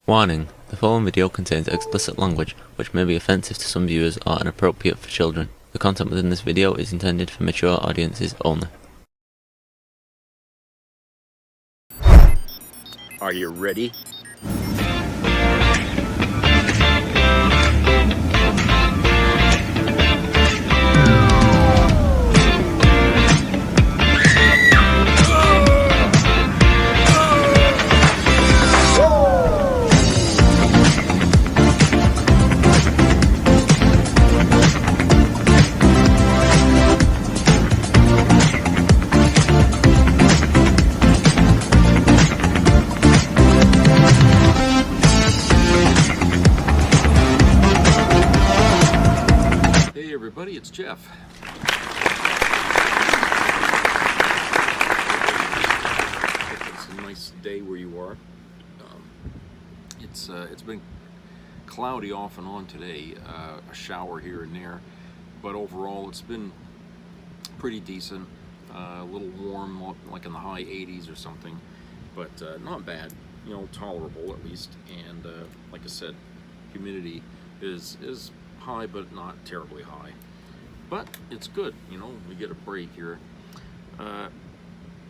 Warning: the following video contains explicit language which may be offensive to some viewers or inappropriate for children. The content within this video is intended for mature audiences only. Are you ready? Hey everybody, it's Jeff. It's a nice day where you are. It's been cloudy off and on today, a shower here and there, but overall it's been pretty decent. A little warm, like in the high 80s or something, but not bad, you know, tolerable at least. And like I said, humidity is high, but not terribly high. But it's good, you know, we get a break here.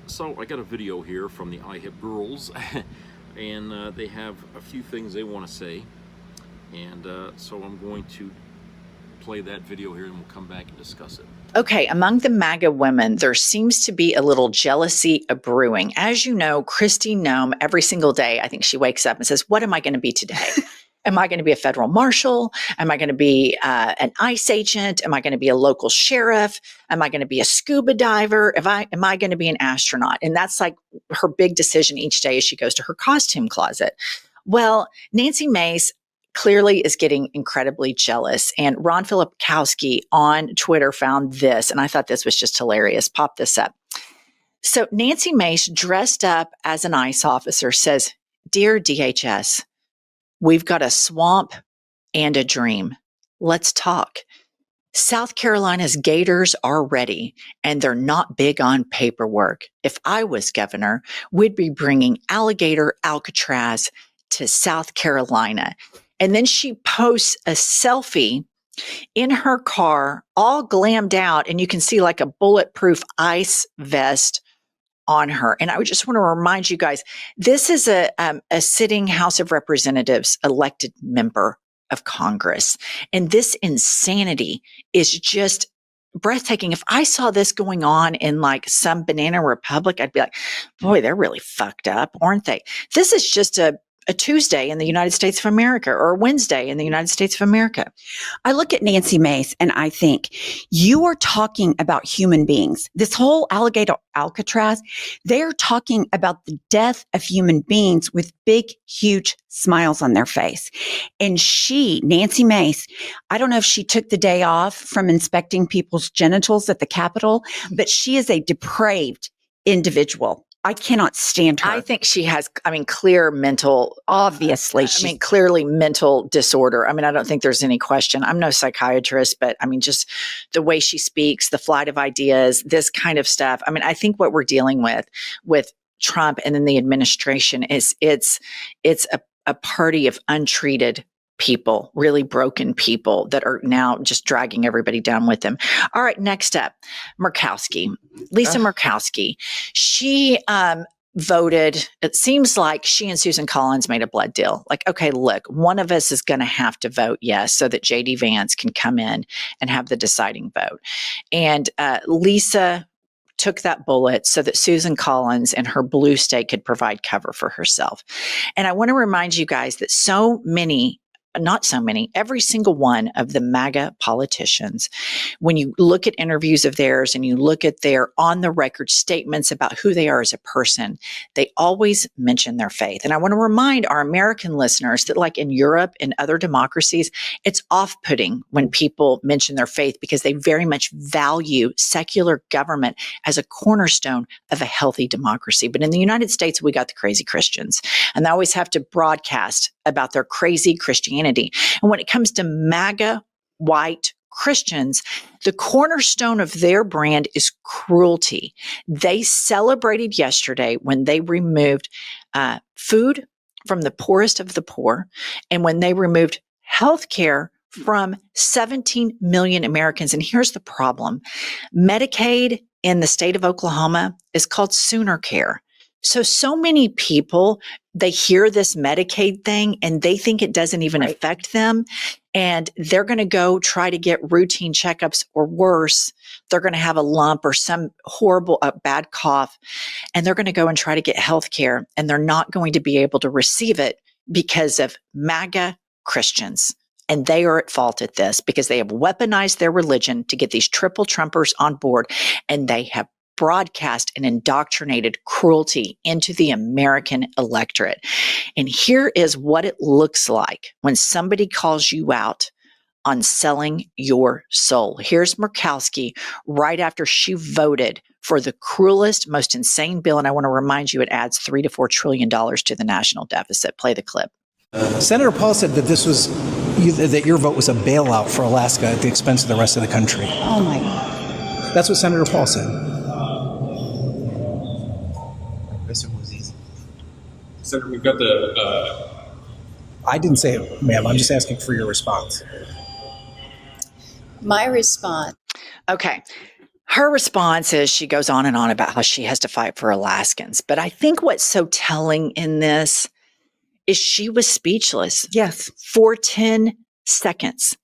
So I got a video here from the iHip girls, and they have a few things they want to say, and so I'm going to play that video here, and we'll come back and discuss it. Okay, among the MAGA women, there seems to be a little jealousy brewing. As you know, Kristi Noem, every single day, I think she wakes up and says, what am I going to be today? Am I going to be a federal marshal? Am I going to be an ICE agent? Am I going to be a local sheriff? Am I going to be a scuba diver? Am I going to be an astronaut? And that's like her big decision each day as she goes to her costume closet. Well, Nancy Mace clearly is getting incredibly jealous. And Ron Filipkowski on Twitter found this, and I thought this was just hilarious. Pop this up. So Nancy Mace, dressed up as an ICE officer, says, "Dear DHS, we've got a swamp and a dream. Let's talk. South Carolina's Gators are ready, and they're not big on paperwork. If I was governor, we'd be bringing alligator Alcatraz to South Carolina." And then she posts a selfie in her car, all glammed out, and you can see like a bulletproof ICE vest on her. And I would just want to remind you guys, this is a sitting House of Representatives elected member of Congress. And this insanity is just breathtaking. If I saw this going on in like some banana republic, I'd be like, boy, they're really fucked up, aren't they? This is just a Tuesday in the United States of America, or a Wednesday in the United States of America. I look at Nancy Mace and I think, you are talking about human beings. This whole alligator Alcatraz, they're talking about the death of human beings with big, huge smiles on their face. And Nancy Mace, I don't know if she took the day off from inspecting people's genitals at the Capitol, but she is a depraved individual. I cannot stand her. I think she has, clear mental, Obviously. clearly mental disorder. I don't think there's any question. I'm no psychiatrist, but just the way she speaks, the flight of ideas, this kind of stuff. I think what we're dealing with Trump and then the administration is it's a party of untreated people, really broken people that are now just dragging everybody down with them. All right, next up, Murkowski, Lisa Murkowski. She voted, it seems like she and Susan Collins made a blood deal. Like, okay, look, one of us is going to have to vote yes so that J.D. Vance can come in and have the deciding vote. And Lisa took that bullet so that Susan Collins and her blue state could provide cover for herself. And I want to remind you guys that every single one of the MAGA politicians, when you look at interviews of theirs and you look at their on the record statements about who they are as a person, they always mention their faith. And I want to remind our American listeners that, like in Europe and other democracies, it's off-putting when people mention their faith because they very much value secular government as a cornerstone of a healthy democracy. But in the United States, we got the crazy Christians, and they always have to broadcast about their crazy Christianity. And when it comes to MAGA white Christians, the cornerstone of their brand is cruelty. They celebrated yesterday when they removed food from the poorest of the poor, and when they removed health care from 17 million Americans. And here's the problem. Medicaid in the state of Oklahoma is called Sooner Care. So many people, they hear this Medicaid thing and they think it doesn't even affect them. And they're going to go try to get routine checkups, or worse, they're going to have a lump or some horrible, bad cough. And they're going to go and try to get health care, and they're not going to be able to receive it because of MAGA Christians. And they are at fault at this because they have weaponized their religion to get these triple Trumpers on board, and they have broadcast and indoctrinated cruelty into the American electorate. And here is what it looks like when somebody calls you out on selling your soul. Here's Murkowski right after she voted for the cruelest, most insane bill. And I want to remind you, it adds $3 to $4 trillion to the national deficit. Play the clip. Senator Paul said that that your vote was a bailout for Alaska at the expense of the rest of the country. Oh my God. That's what Senator Paul said. Senator, we've got the... I didn't say it, ma'am. I'm just asking for your response. My response. Okay. Her response is she goes on and on about how she has to fight for Alaskans. But I think what's so telling in this is she was speechless. Yes. For 10 seconds.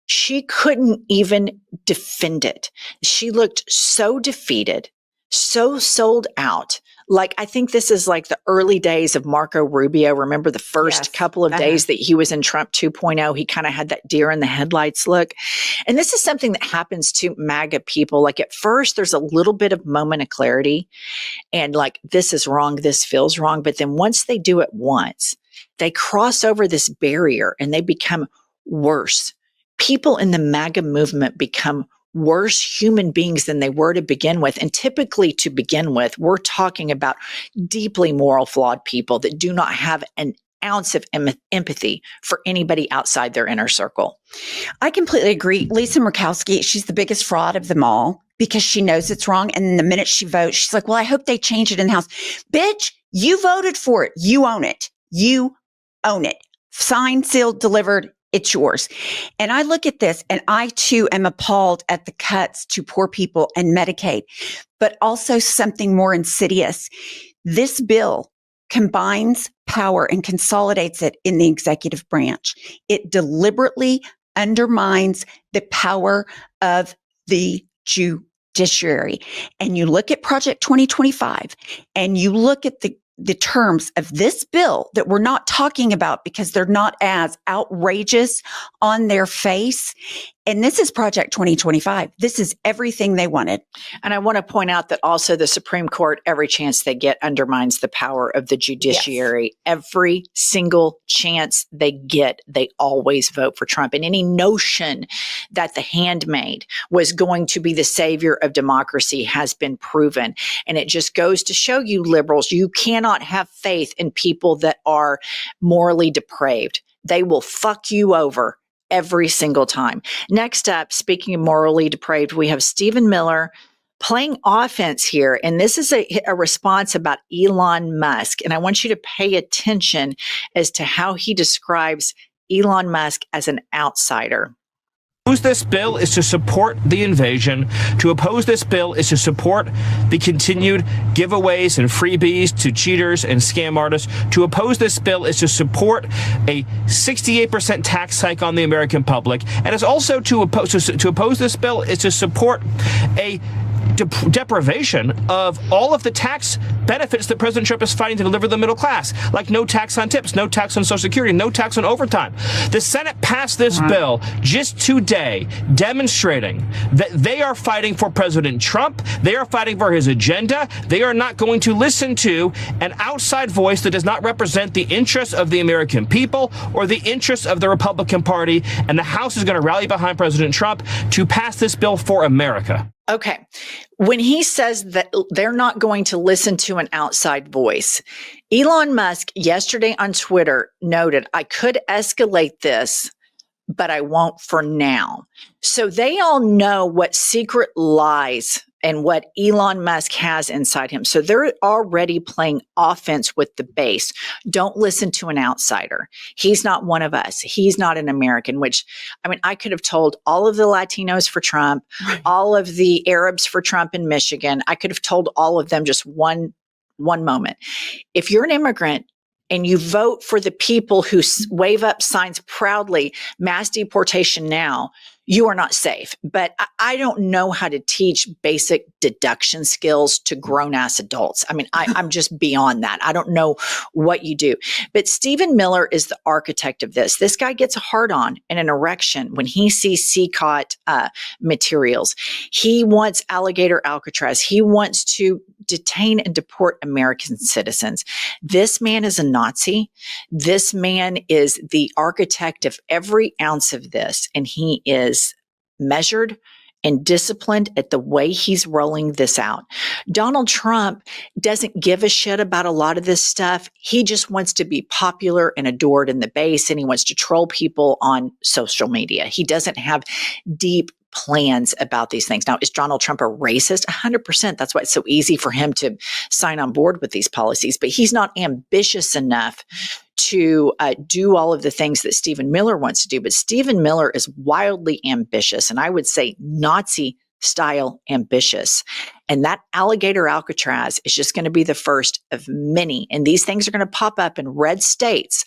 She couldn't even defend it. She looked so defeated, so sold out. Like, I think this is like the early days of Marco Rubio. Remember the first couple of days that he was in Trump 2.0, he kind of had that deer in the headlights look. And this is something that happens to MAGA people. Like, at first, there's a little bit of moment of clarity and like, this is wrong, this feels wrong. But then once they do it once, they cross over this barrier and they become worse. People in the MAGA movement become worse human beings than they were to begin with. And typically, to begin with, we're talking about deeply moral flawed people that do not have an ounce of empathy for anybody outside their inner circle. I completely agree. Lisa Murkowski, she's the biggest fraud of them all because she knows it's wrong. And the minute she votes, she's like, well, I hope they change it in the House. Bitch, you voted for it. You own it. You own it. Signed, sealed, delivered. It's yours. And I look at this and I too am appalled at the cuts to poor people and Medicaid, but also something more insidious. This bill combines power and consolidates it in the executive branch. It deliberately undermines the power of the judiciary. And you look at Project 2025 and you look at the terms of this bill that we're not talking about because they're not as outrageous on their face. And this is Project 2025. This is everything they wanted. And I want to point out that also the Supreme Court, every chance they get, undermines the power of the judiciary. Yes. Every single chance they get, they always vote for Trump. And any notion that the handmaid was going to be the savior of democracy has been proven. And it just goes to show you, liberals, you cannot have faith in people that are morally depraved. They will fuck you over every single time. Next up, speaking of morally depraved, we have Stephen Miller playing offense here. And this is a response about Elon Musk. And I want you to pay attention as to how he describes Elon Musk as an outsider. Oppose this bill is to support the invasion. To oppose this bill is to support the continued giveaways and freebies to cheaters and scam artists. To oppose this bill is to support a 68% tax hike on the American public. And it's also to oppose this bill is to support a deprivation of all of the tax benefits that President Trump is fighting to deliver the middle class, like no tax on tips, no tax on Social Security, no tax on overtime. The Senate passed this bill just today, demonstrating that they are fighting for President Trump. They are fighting for his agenda. They are not going to listen to an outside voice that does not represent the interests of the American people or the interests of the Republican Party. And the House is going to rally behind President Trump to pass this bill for America. Okay. When he says that they're not going to listen to an outside voice, Elon Musk yesterday on Twitter noted, I could escalate this, but I won't for now. So they all know what secret lies and what Elon Musk has inside him. So they're already playing offense with the base. Don't listen to an outsider. He's not one of us. He's not an American, which, I mean, I could have told all of the Latinos for Trump, all of the Arabs for Trump in Michigan. I could have told all of them just one moment. If you're an immigrant and you vote for the people who wave up signs proudly, mass deportation now, you are not safe. But I don't know how to teach basic deduction skills to grown-ass adults. I mean, I'm just beyond that. I don't know what you do. But Stephen Miller is the architect of this. This guy gets a hard-on and an erection when he sees CCOT materials. He wants Alligator Alcatraz. He wants to detain and deport American citizens. This man is a Nazi. This man is the architect of every ounce of this, and he is measured and disciplined at the way he's rolling this out. Donald Trump doesn't give a shit about a lot of this stuff. He just wants to be popular and adored in the base, and he wants to troll people on social media. He doesn't have deep plans about these things. Now, is Donald Trump a racist? 100%. That's why it's so easy for him to sign on board with these policies, but he's not ambitious enough to do all of the things that Stephen Miller wants to do. But Stephen Miller is wildly ambitious, and I would say Nazi style ambitious. And that Alligator Alcatraz is just going to be the first of many. And these things are going to pop up in red states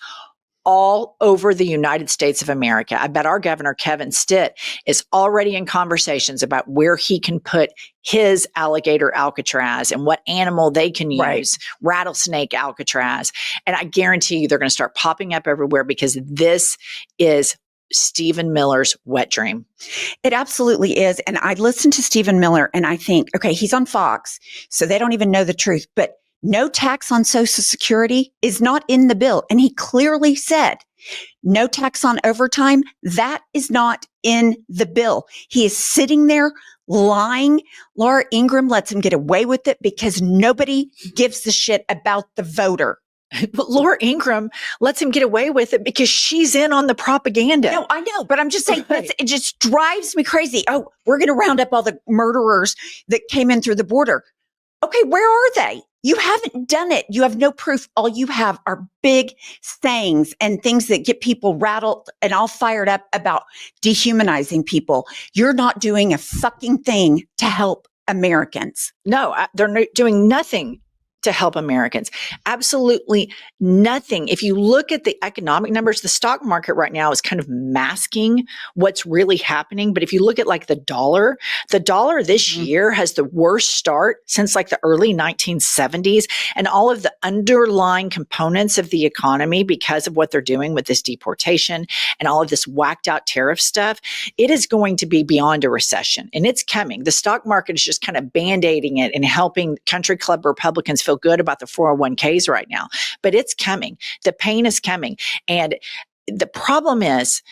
all over the United States of America. I bet our governor, Kevin Stitt, is already in conversations about where he can put his Alligator Alcatraz and what animal they can use, rattlesnake Alcatraz. And I guarantee you they're going to start popping up everywhere because this is Stephen Miller's wet dream. It absolutely is. And I listen to Stephen Miller and I think, okay, he's on Fox, so they don't even know the truth, but no tax on Social Security is not in the bill. And he clearly said, no tax on overtime, that is not in the bill. He is sitting there lying. Laura Ingraham lets him get away with it because nobody gives a shit about the voter. But Laura Ingraham lets him get away with it because she's in on the propaganda. No, I know, but I'm just saying, it just drives me crazy. Oh, we're going to round up all the murderers that came in through the border. Okay, where are they? You haven't done it. You have no proof. All you have are big sayings and things that get people rattled and all fired up about dehumanizing people. You're not doing a fucking thing to help Americans. No, they're doing nothing to help Americans. Absolutely nothing. If you look at the economic numbers, the stock market right now is kind of masking what's really happening. But if you look at like the dollar this year has the worst start since like the early 1970s, and all of the underlying components of the economy because of what they're doing with this deportation and all of this whacked out tariff stuff, it is going to be beyond a recession, and it's coming. The stock market is just kind of band-aiding it and helping country club Republicans feel good about the 401ks right now, but it's coming. The pain is coming. And the problem is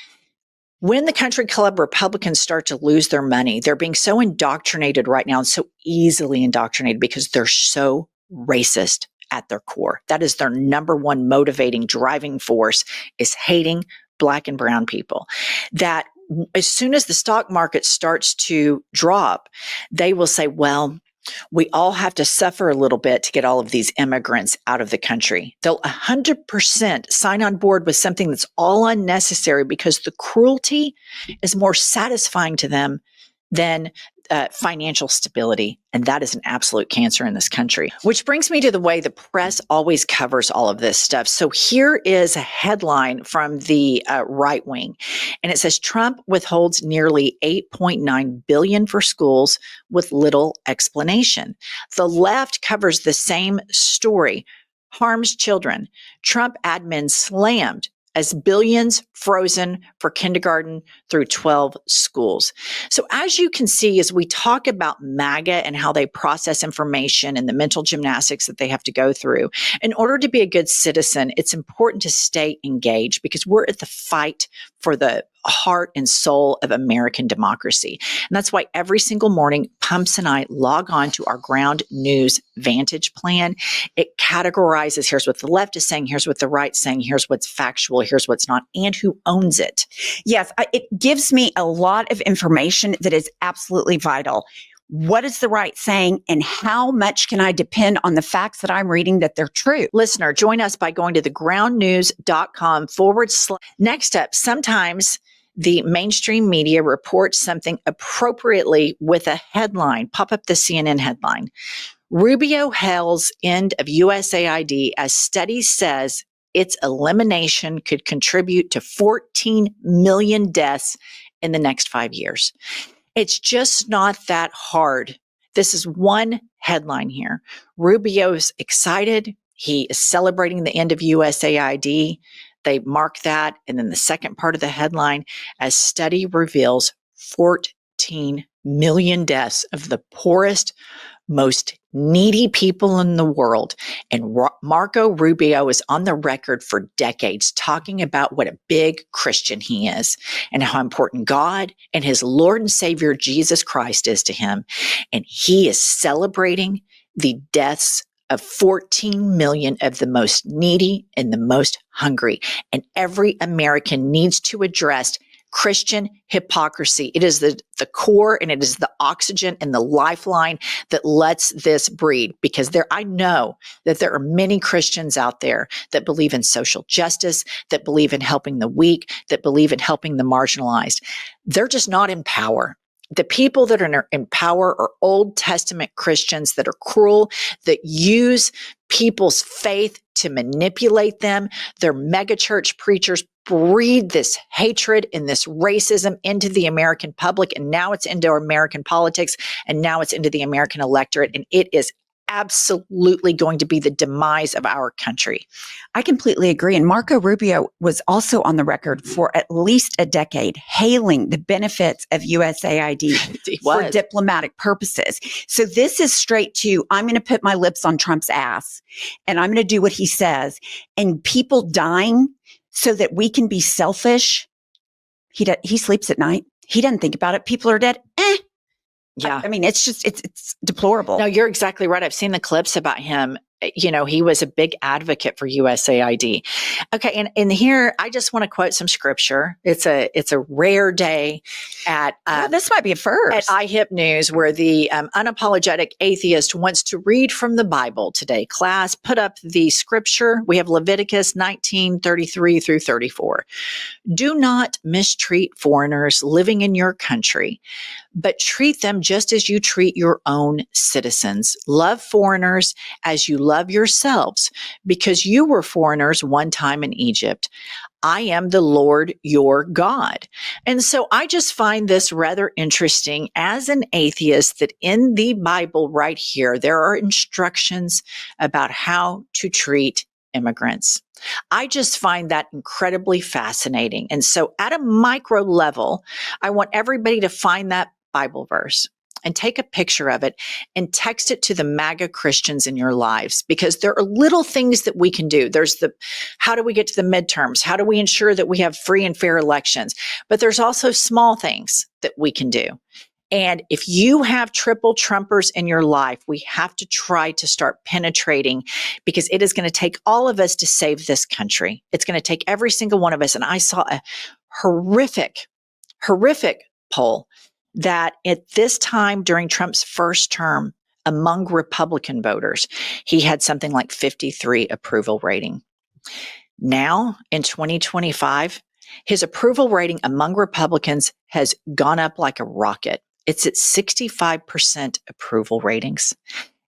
when the country club Republicans start to lose their money, they're being so indoctrinated right now and so easily indoctrinated because they're so racist at their core. That is their number one motivating driving force, is hating Black and brown people. That as soon as the stock market starts to drop, they will say, well, we all have to suffer a little bit to get all of these immigrants out of the country. They'll 100% sign on board with something that's all unnecessary because the cruelty is more satisfying to them than financial stability. And that is an absolute cancer in this country. Which brings me to the way the press always covers all of this stuff. So here is a headline from the right wing, and it says Trump withholds nearly $8.9 billion for schools with little explanation. The left covers the same story. Harms children. Trump admin slammed as billions frozen for kindergarten through 12 schools. So as you can see, as we talk about MAGA and how they process information and the mental gymnastics that they have to go through, in order to be a good citizen, it's important to stay engaged because we're at the fight for the heart and soul of American democracy. And that's why every single morning, Pumps and I log on to our Ground News Vantage plan. It categorizes, here's what the left is saying, here's what the right's saying, here's what's factual, here's what's not, and who owns it. Yes, it gives me a lot of information that is absolutely vital. what is the right saying, and how much can I depend on the facts that I'm reading that they're true? Listener, join us by going to thegroundnews.com/. Next up, sometimes the mainstream media reports something appropriately with a headline. Pop up the CNN headline. Rubio hails end of USAID as study says its elimination could contribute to 14 million deaths in the next 5 years. It's just not that hard. This is one headline here. Rubio's excited. He is celebrating the end of USAID. They mark that. And then the second part of the headline, as study reveals 14 million deaths of the poorest, most needy people in the world. And Marco Rubio is on the record for decades talking about what a big Christian he is and how important God and his Lord and Savior Jesus Christ is to him. And he is celebrating the deaths of 14 million of the most needy and the most hungry. And every American needs to address Christian hypocrisy. It is the core, and it is the oxygen and the lifeline that lets this breed. Because I know that there are many Christians out there that believe in social justice, that believe in helping the weak, that believe in helping the marginalized. They're just not in power. The people that are in power are Old Testament Christians that are cruel, that use people's faith to manipulate them. Their megachurch preachers breed this hatred and this racism into the American public, and now it's into American politics, and now it's into the American electorate, and it is absolutely going to be the demise of our country. I completely agree. And Marco Rubio was also on the record for at least a decade hailing the benefits of USAID for diplomatic purposes. So this is straight to, I'm going to put my lips on Trump's ass and I'm going to do what he says. And people dying so that we can be selfish. He sleeps at night. He doesn't think about it. People are dead. Yeah. I mean, it's deplorable. No, you're exactly right. I've seen the clips about him. You know, he was a big advocate for USAID. Okay. And here, I just want to quote some scripture. It's a rare day at, this might be a first at iHip News, where the unapologetic atheist wants to read from the Bible today. Class, put up the scripture. We have Leviticus 19:33 through 34. Do not mistreat foreigners living in your country, but treat them just as you treat your own citizens. Love foreigners as you love yourselves, because you were foreigners one time in Egypt. I am the Lord your God. And so I just find this rather interesting as an atheist, that in the Bible right here, there are instructions about how to treat immigrants. I just find that incredibly fascinating. And so at a micro level, I want everybody to find that Bible verse and take a picture of it and text it to the MAGA Christians in your lives, because there are little things that we can do. There's how do we get to the midterms? How do we ensure that we have free and fair elections? But there's also small things that we can do. And if you have triple Trumpers in your life, we have to try to start penetrating, because it is going to take all of us to save this country. It's going to take every single one of us. And I saw a horrific poll that at this time during Trump's first term, among Republican voters, he had something like 53 approval rating. Now in 2025, his approval rating among Republicans has gone up like a rocket. It's at 65% approval ratings.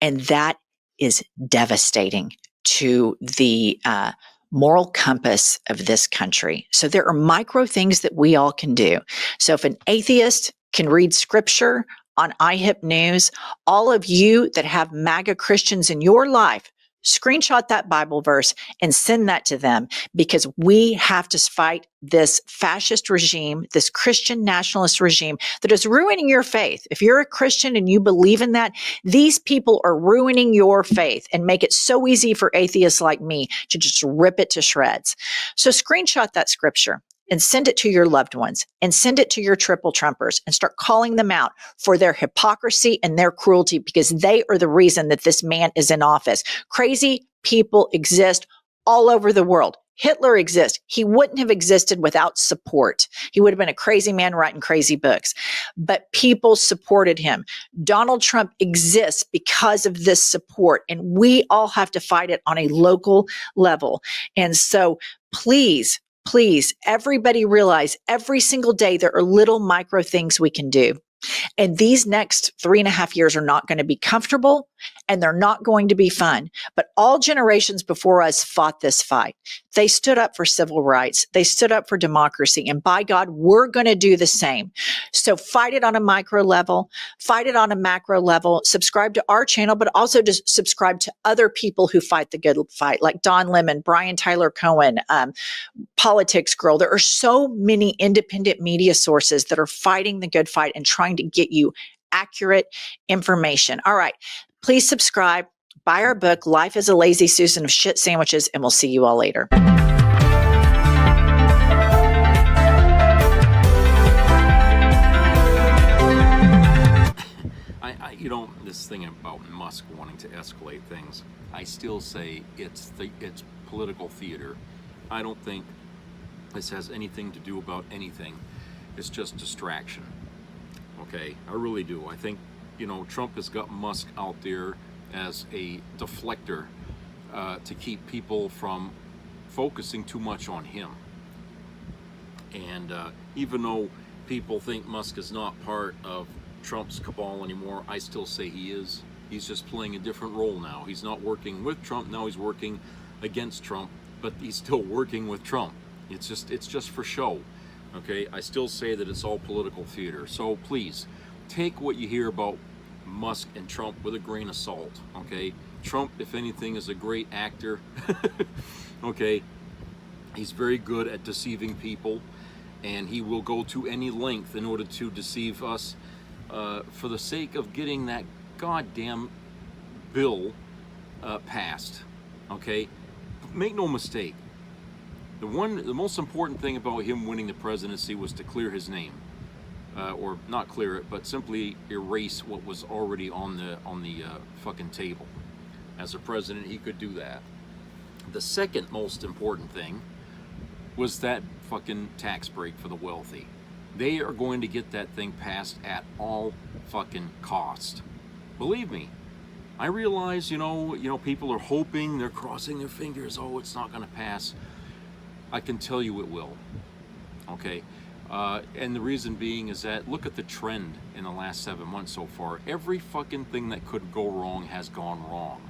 And that is devastating to the moral compass of this country. So there are micro things that we all can do. So if an atheist can read scripture on iHip News, all of you that have MAGA Christians in your life, screenshot that Bible verse and send that to them, because we have to fight this fascist regime, this Christian nationalist regime that is ruining your faith. If you're a Christian and you believe in that, these people are ruining your faith and make it so easy for atheists like me to just rip it to shreds. So screenshot that scripture and send it to your loved ones, and send it to your triple Trumpers, and start calling them out for their hypocrisy and their cruelty, because they are the reason that this man is in office. Crazy people exist all over the world. Hitler exists. He wouldn't have existed without support. He would have been a crazy man writing crazy books, but people supported him. Donald Trump exists because of this support, and we all have to fight it on a local level. And so please, please, everybody realize every single day there are little micro things we can do. And these next 3.5 years are not going to be comfortable and they're not going to be fun. But all generations before us fought this fight. They stood up for civil rights. They stood up for democracy. And by God, we're going to do the same. So fight it on a micro level, fight it on a macro level, subscribe to our channel, but also just subscribe to other people who fight the good fight, like Don Lemon, Brian Tyler Cohen, Politics Girl. There are so many independent media sources that are fighting the good fight and trying to get you accurate information. All right. Please subscribe, buy our book, Life is a Lazy Susan of Shit Sandwiches, and we'll see you all later. You know, this thing about Musk wanting to escalate things, I still say it's political theater. I don't think this has anything to do about anything. It's just distraction. Okay, I really do. I think, you know, Trump has got Musk out there as a deflector to keep people from focusing too much on him. And even though people think Musk is not part of Trump's cabal anymore, I still say he is. He's just playing a different role now. He's not working with Trump, now he's working against Trump, but he's still working with Trump. It's just for show. Okay, I still say that it's all political theater. So please, take what you hear about Musk and Trump with a grain of salt. Okay, Trump, if anything, is a great actor. Okay, he's very good at deceiving people, and he will go to any length in order to deceive us for the sake of getting that goddamn bill passed. Okay, make no mistake. The most important thing about him winning the presidency was to clear his name, or not clear it, but simply erase what was already on the fucking table. As a president, he could do that. The second most important thing was that fucking tax break for the wealthy. They are going to get that thing passed at all fucking cost. Believe me. I realize, you know, people are hoping, they're crossing their fingers. Oh, it's not going to pass. I can tell you it will. Okay, and the reason being is that look at the trend in the last 7 months so far. Every fucking thing that could go wrong has gone wrong.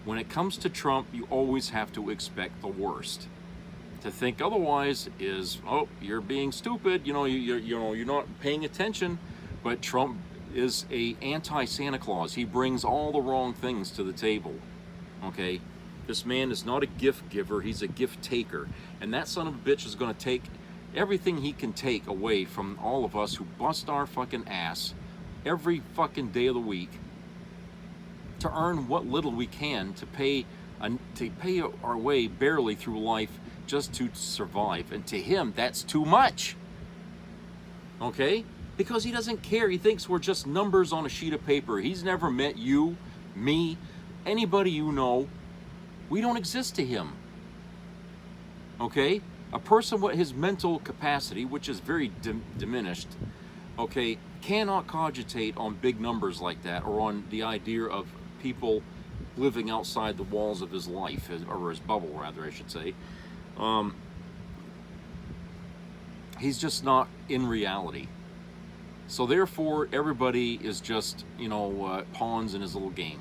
When it comes to Trump, you always have to expect the worst. To think otherwise is, oh, you're being stupid. You know, you're not paying attention. But Trump is a anti-Santa Claus. He brings all the wrong things to the table. Okay. This man is not a gift giver, he's a gift taker. And that son of a bitch is going to take everything he can take away from all of us who bust our fucking ass every fucking day of the week to earn what little we can to pay our way barely through life just to survive. And to him, that's too much. Okay? Because he doesn't care. He thinks we're just numbers on a sheet of paper. He's never met you, me, anybody you know. We don't exist to him. Okay? A person with his mental capacity, which is very diminished, okay, cannot cogitate on big numbers like that, or on the idea of people living outside the walls of his life, or his bubble, rather, I should say. He's just not in reality. So therefore, everybody is just, you know, pawns in his little game.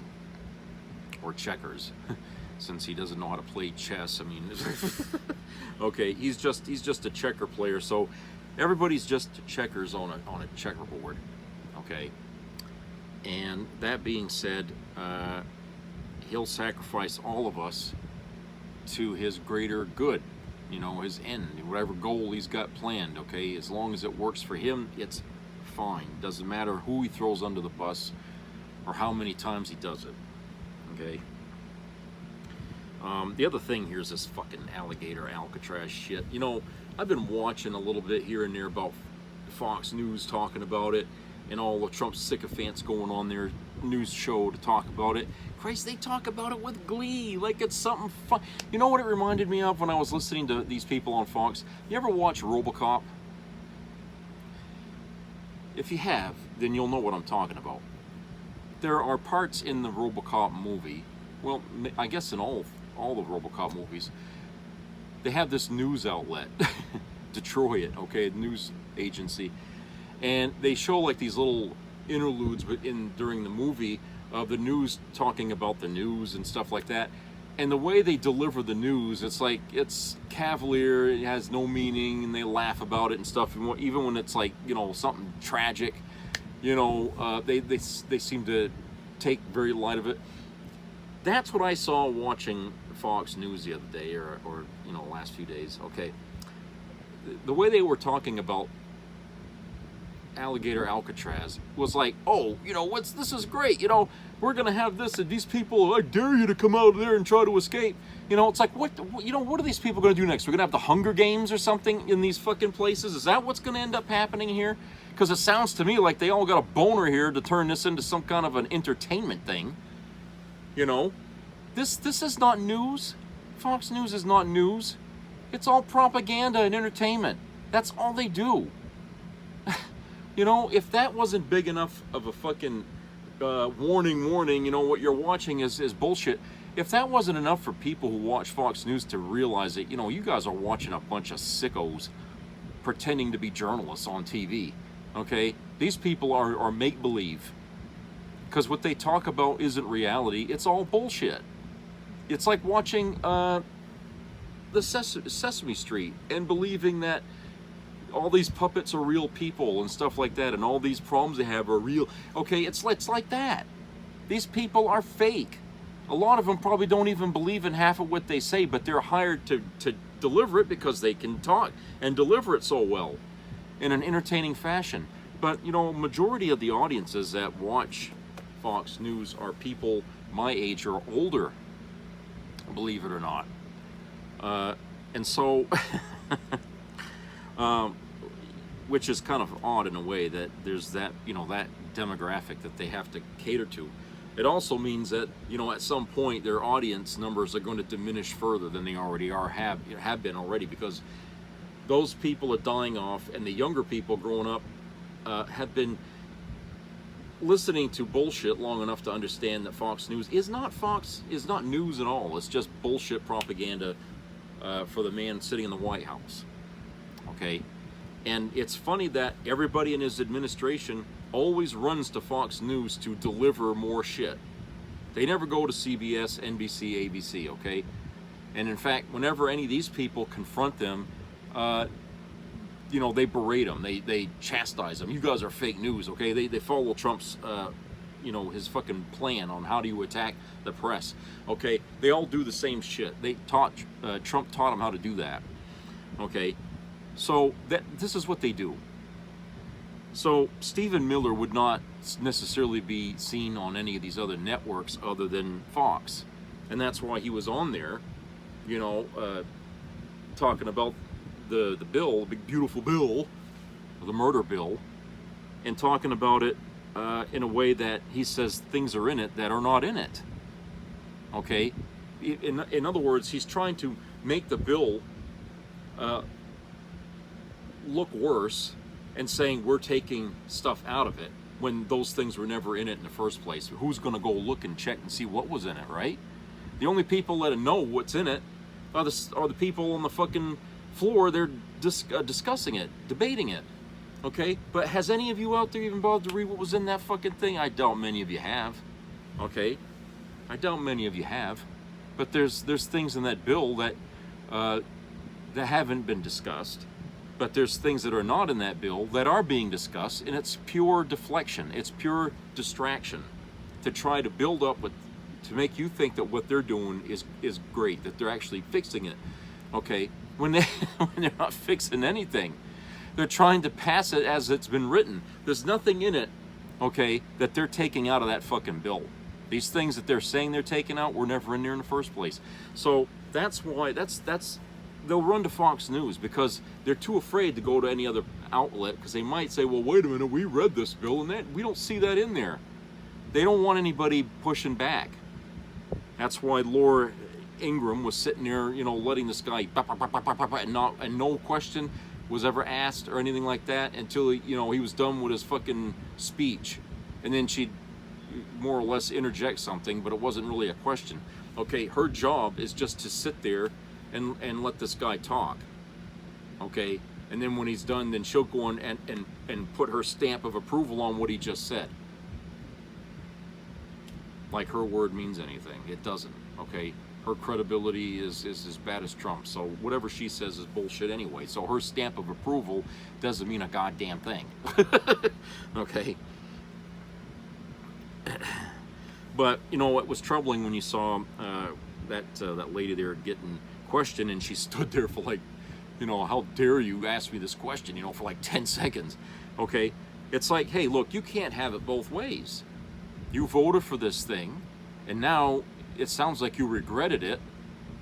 Or checkers. Since he doesn't know how to play chess, I mean, okay, he's just a checker player. So everybody's just checkers on a checkerboard, okay. And that being said, he'll sacrifice all of us to his greater good, you know, his end, whatever goal he's got planned. Okay, as long as it works for him, it's fine. Doesn't matter who he throws under the bus or how many times he does it. Okay. The other thing here is this fucking alligator Alcatraz shit. You know, I've been watching a little bit here and there about Fox News talking about it, and all the Trump sycophants going on there news show to talk about it. Christ, they talk about it with glee, like it's something fun. You know what it reminded me of when I was listening to these people on Fox? You ever watch RoboCop? If you have, then you'll know what I'm talking about. There are parts in the RoboCop movie, well, I guess in all the RoboCop movies, they have this news outlet, Detroit, okay, news agency, and they show like these little interludes during the movie of the news talking about the news and stuff like that. And the way they deliver the news, it's like, it's cavalier, it has no meaning, and they laugh about it and stuff. And even when it's like, you know, something tragic, you know, they seem to take very light of it. That's what I saw watching Fox News the other day, or you know, last few days. Okay, the way they were talking about Alligator Alcatraz was like, oh, you know, this is great, you know, we're gonna have this, and these people, I dare you to come out of there and try to escape. You know, it's like, what are these people gonna do next? We're gonna have the Hunger Games or something in these fucking places? Is that what's gonna end up happening here? Because it sounds to me like they all got a boner here to turn this into some kind of an entertainment thing. You know, this is not news. Fox News is not news. It's all propaganda and entertainment. That's all they do. You know, if that wasn't big enough of a fucking warning, you know, what you're watching is bullshit. If that wasn't enough for people who watch Fox News to realize that, you know, you guys are watching a bunch of sickos pretending to be journalists on TV, okay? These people are make-believe. Because what they talk about isn't reality. It's all bullshit. It's like watching the Sesame Street and believing that all these puppets are real people and stuff like that, and all these problems they have are real. Okay, it's like that. These people are fake. A lot of them probably don't even believe in half of what they say, but they're hired to deliver it because they can talk and deliver it so well in an entertaining fashion. But, you know, majority of the audiences that watch Fox News are people my age or older, believe it or not. And so... which is kind of odd in a way that there's that, you know, that demographic that they have to cater to. It also means that, you know, at some point their audience numbers are going to diminish further than they already have been already, because those people are dying off, and the younger people growing up have been listening to bullshit long enough to understand that Fox News is not news at all. It's just bullshit propaganda for the man sitting in the White House. Okay, and it's funny that everybody in his administration always runs to Fox News to deliver more shit. They never go to CBS, NBC, ABC, okay? And in fact, whenever any of these people confront them, you know, they berate them, they chastise them. You guys are fake news, okay? They follow Trump's, you know, his fucking plan on how do you attack the press, okay? They all do the same shit. Trump taught them how to do that, okay? So this is what they do. So Stephen Miller would not necessarily be seen on any of these other networks other than Fox. And that's why he was on there, you know, talking about the bill, the big beautiful bill, the murder bill, and talking about it in a way that he says things are in it that are not in it. Okay? In other words, he's trying to make the bill look worse and saying we're taking stuff out of it when those things were never in it in the first place. Who's going to go look and check and see what was in it, right? The only people that know what's in it are the people on the fucking floor. They're discussing it, debating it, okay? But has any of you out there even bothered to read what was in that fucking thing? I doubt many of you have, okay? I doubt many of you have. But there's things in that bill that haven't been discussed. But there's things that are not in that bill that are being discussed, and it's pure deflection. It's pure distraction to try to build up to make you think that what they're doing is great, that they're actually fixing it. Okay, when they're not fixing anything, they're trying to pass it as it's been written. There's nothing in it, okay, that they're taking out of that fucking bill. These things that they're saying they're taking out were never in there in the first place. So that's why they'll run to Fox News, because they're too afraid to go to any other outlet, because they might say, well, wait a minute, we read this bill and that we don't see that in there. They don't want anybody pushing back. That's why Laura Ingraham was sitting there, you know, letting this guy, and no question was ever asked or anything like that until, you know, he was done with his fucking speech. And then she'd more or less interject something, but it wasn't really a question. Okay, her job is just to sit there and let this guy talk. Okay, and then when he's done, then she'll go on and put her stamp of approval on what he just said. Like her word means anything. It doesn't, okay? Her credibility is as bad as Trump, so whatever she says is bullshit anyway. So her stamp of approval doesn't mean a goddamn thing. Okay? But, you know, it was troubling when you saw that lady there getting questioned, and she stood there for like, you know, how dare you ask me this question, you know, for like 10 seconds. Okay? It's like, hey, look, you can't have it both ways. You voted for this thing, and now it sounds like you regretted it,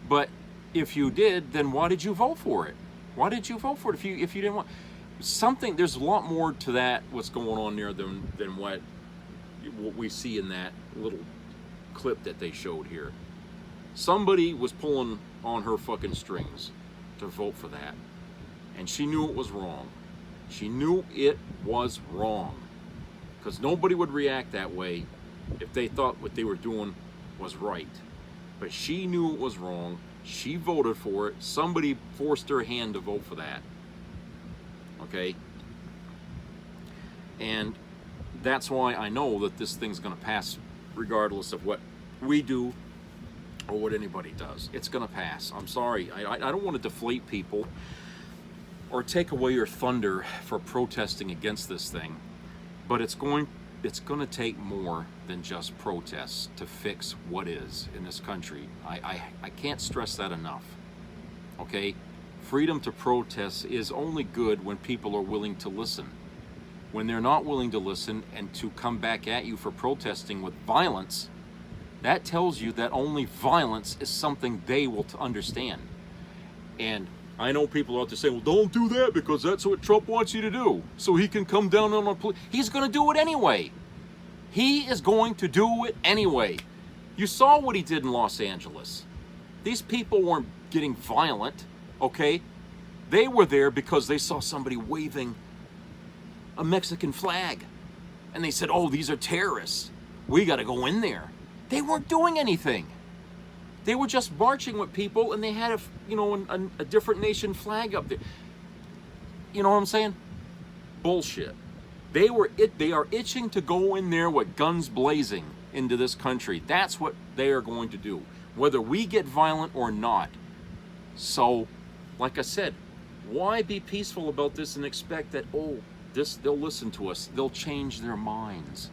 but if you did, then why did you vote for it? Why did you vote for it if you didn't want something? There's a lot more to that, what's going on there than what we see in that little clip that they showed here. Somebody was pulling on her fucking strings to vote for that, and she knew it was wrong. She knew it was wrong, because nobody would react that way if they thought what they were doing was right. But she knew it was wrong. She voted for it. Somebody forced her hand to vote for that. Okay? And that's why I know that this thing's going to pass regardless of what we do or what anybody does. It's going to pass. I'm sorry. I don't want to deflate people or take away your thunder for protesting against this thing. But it's going to take more than just protests to fix what is in this country. I can't stress that enough. Okay? Freedom to protest is only good when people are willing to listen. When they're not willing to listen and to come back at you for protesting with violence, that tells you that only violence is something they will understand. And I know people out there saying, well, don't do that because that's what Trump wants you to do, so he can come down on our police. He's going to do it anyway. He is going to do it anyway. You saw what he did in Los Angeles. These people weren't getting violent, okay? They were there because they saw somebody waving a Mexican flag. And they said, oh, these are terrorists. We got to go in there. They weren't doing anything. They were just marching with people, and they had a different nation flag up there. You know what I'm saying? Bullshit. They are itching to go in there with guns blazing into this country. That's what they are going to do, whether we get violent or not. So, like I said, why be peaceful about this and expect that, they'll listen to us, they'll change their minds?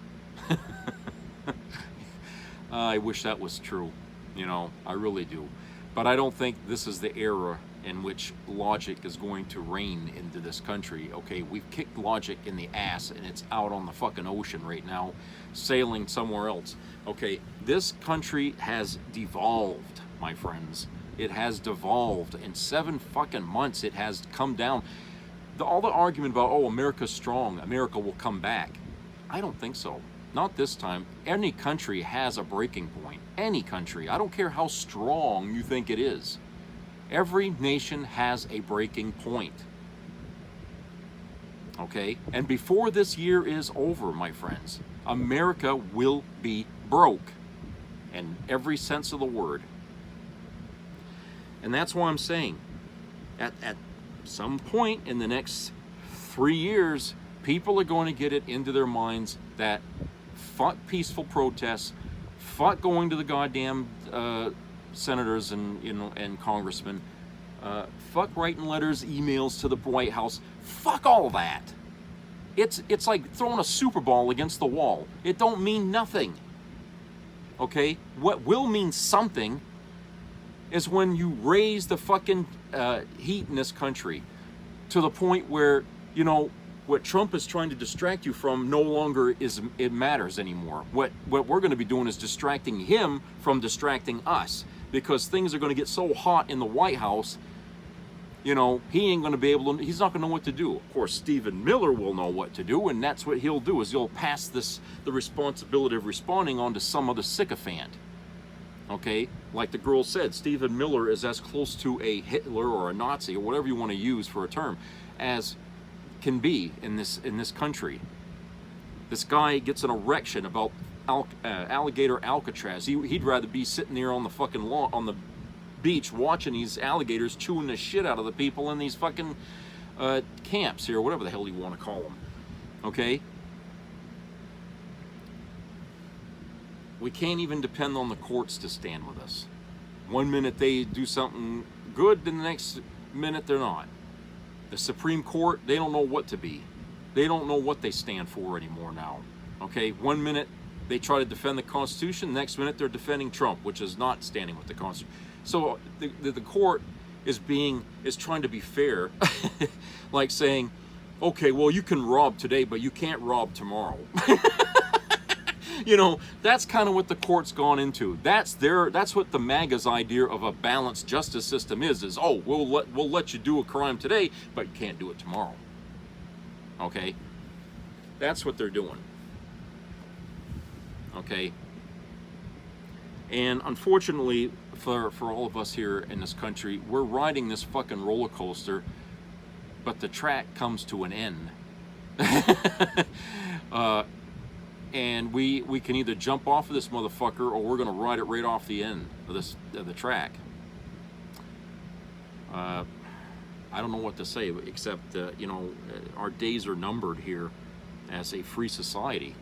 I wish that was true. You know, I really do. But I don't think this is the era in which logic is going to reign into this country. Okay, we've kicked logic in the ass, and it's out on the fucking ocean right now, sailing somewhere else. Okay, this country has devolved, my friends. It has devolved. In 7 fucking months, it has come down. All the argument about, America's strong, America will come back. I don't think so. Not this time. Any country has a breaking point. Any country. I don't care how strong you think it is. Every nation has a breaking point. Okay? And before this year is over, my friends, America will be broke. In every sense of the word. And that's why I'm saying, at some point in the next 3 years, people are going to get it into their minds that fuck peaceful protests, fuck going to the goddamn senators and congressmen, fuck writing letters, emails to the White House, fuck all that. It's like throwing a Super Bowl against the wall. It don't mean nothing. Okay? What will mean something is when you raise the fucking heat in this country to the point where, what Trump is trying to distract you from no longer it matters anymore. What we're going to be doing is distracting him from distracting us, because things are going to get so hot in the White House, you know, he ain't going to be able to, he's not going to know what to do. Of course, Stephen Miller will know what to do, and that's what he'll do, is he'll pass the responsibility of responding on to some other sycophant. Okay, like the girl said, Stephen Miller is as close to a Hitler or a Nazi or whatever you want to use for a term as can be in this country. This guy gets an erection about alligator Alcatraz. He'd rather be sitting there on the fucking lawn, on the beach, watching these alligators chewing the shit out of the people in these fucking camps here, whatever the hell you want to call them. Okay. We can't even depend on the courts to stand with us. One minute they do something good, then the next minute they're not. The Supreme Court, they don't know what to be. They don't know what they stand for anymore now. Okay, one minute they try to defend the Constitution, the next minute they're defending Trump, which is not standing with the Constitution. So the court is trying to be fair, like saying, okay, well, you can rob today, but you can't rob tomorrow. You know, that's kind of what the court's gone into. That's what the MAGA's idea of a balanced justice system is oh, we'll let you do a crime today, but you can't do it tomorrow. Okay? That's what they're doing. Okay? And unfortunately for all of us here in this country, we're riding this fucking roller coaster, but the track comes to an end. And we can either jump off of this motherfucker, or we're going to ride it right off the end of the track. I don't know what to say, except you know, our days are numbered here as a free society.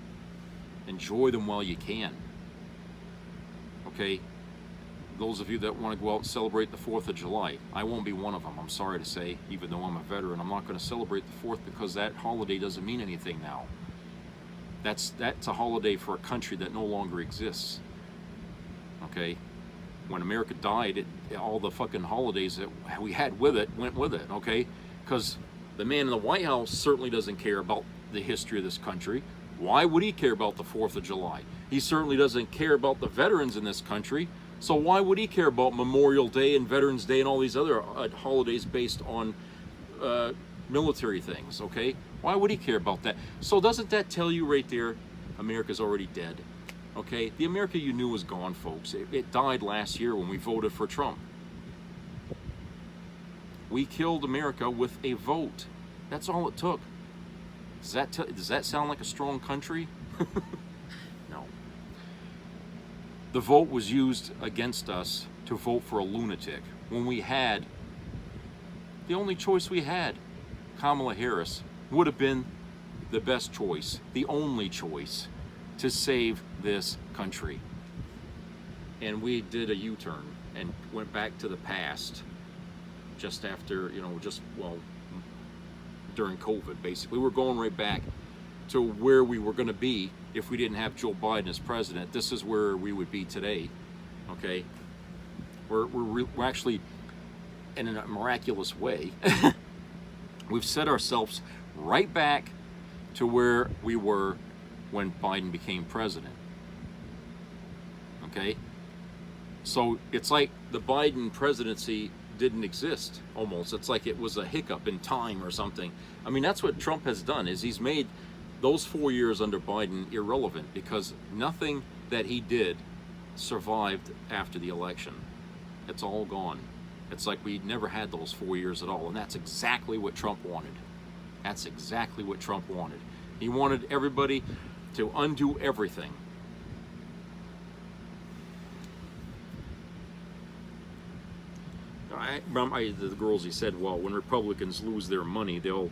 Enjoy them while you can. Okay, those of you that want to go out and celebrate the 4th of July, I won't be one of them. I'm sorry to say, even though I'm a veteran, I'm not going to celebrate the 4th because that holiday doesn't mean anything now. That's a holiday for a country that no longer exists. Okay, when America died, all the fucking holidays that we had with it went with it. Okay, because the man in the White House certainly doesn't care about the history of this country. Why would he care about the 4th of July? He certainly doesn't care about the veterans in this country. So why would he care about Memorial Day and Veterans Day and all these other holidays based on military things? Okay, why would he care about that? So doesn't that tell you right there, America's already dead? Okay, the America you knew was gone, folks. It died last year when we voted for Trump. We killed America with a vote. That's all it took. Does that sound like a strong country? No. The vote was used against us to vote for a lunatic when we had the only choice we had. Kamala Harris would have been the best choice, the only choice to save this country. And we did a U-turn and went back to the past just after, you know, during COVID, basically. We're going right back to where we were going to be if we didn't have Joe Biden as president. This is where we would be today. Okay, we're actually, in a miraculous way, we've set ourselves right back to where we were when Biden became president. Okay, so it's like the Biden presidency didn't exist, almost. It's like it was a hiccup in time or something. I mean, that's what Trump has done, is he's made those 4 years under Biden irrelevant, because nothing that he did survived after the election. It's all gone. It's like we never had those 4 years at all, and that's exactly what Trump wanted. That's exactly what Trump wanted. He wanted everybody to undo everything. I remember the girls, he said, well, when Republicans lose their money, they'll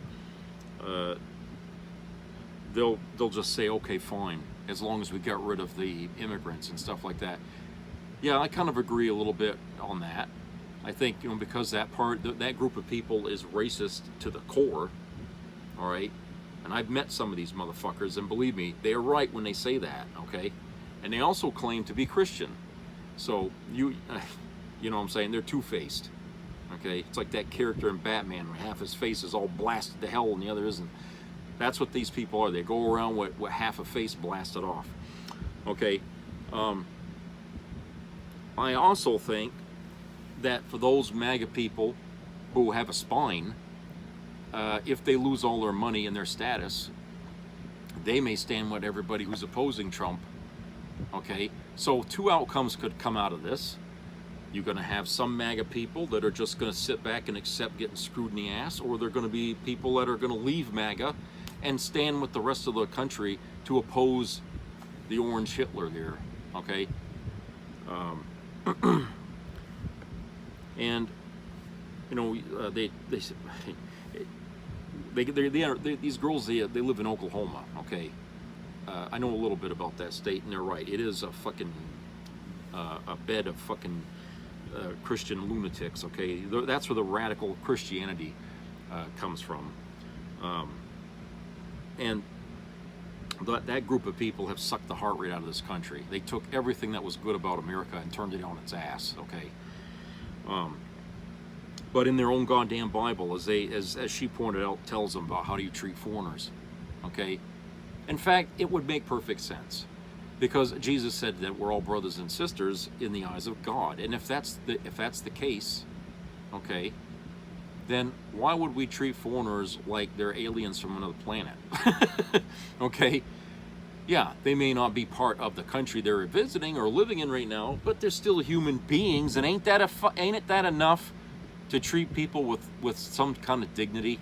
just say, okay, fine, as long as we get rid of the immigrants and stuff like that. Yeah, I kind of agree a little bit on that. I think, you know, because that group of people is racist to the core, all right? And I've met some of these motherfuckers, and believe me, they are right when they say that, okay? And they also claim to be Christian. So, you know what I'm saying? They're two-faced, okay? It's like that character in Batman where half his face is all blasted to hell and the other isn't. That's what these people are. They go around with half a face blasted off, okay? I also think that for those MAGA people who have a spine, if they lose all their money and their status, they may stand with everybody who's opposing Trump. Okay, so two outcomes could come out of this. You're going to have some MAGA people that are just going to sit back and accept getting screwed in the ass, or they're going to be people that are going to leave MAGA and stand with the rest of the country to oppose the orange Hitler here. Okay, and you know these girls, they live in Oklahoma. Okay, I know a little bit about that state, and they're right. It is a fucking a bed of fucking Christian lunatics. Okay, that's where the radical Christianity comes from, and that group of people have sucked the heart rate out of this country. They took everything that was good about America and turned it on its ass. Okay, but in their own goddamn Bible, as she pointed out, tells them about how do you treat foreigners. Okay, in fact, it would make perfect sense, because Jesus said that we're all brothers and sisters in the eyes of God, and if that's the case, okay, then why would we treat foreigners like they're aliens from another planet? Okay, yeah, they may not be part of the country they're visiting or living in right now, but they're still human beings, and ain't it that enough to treat people with some kind of dignity?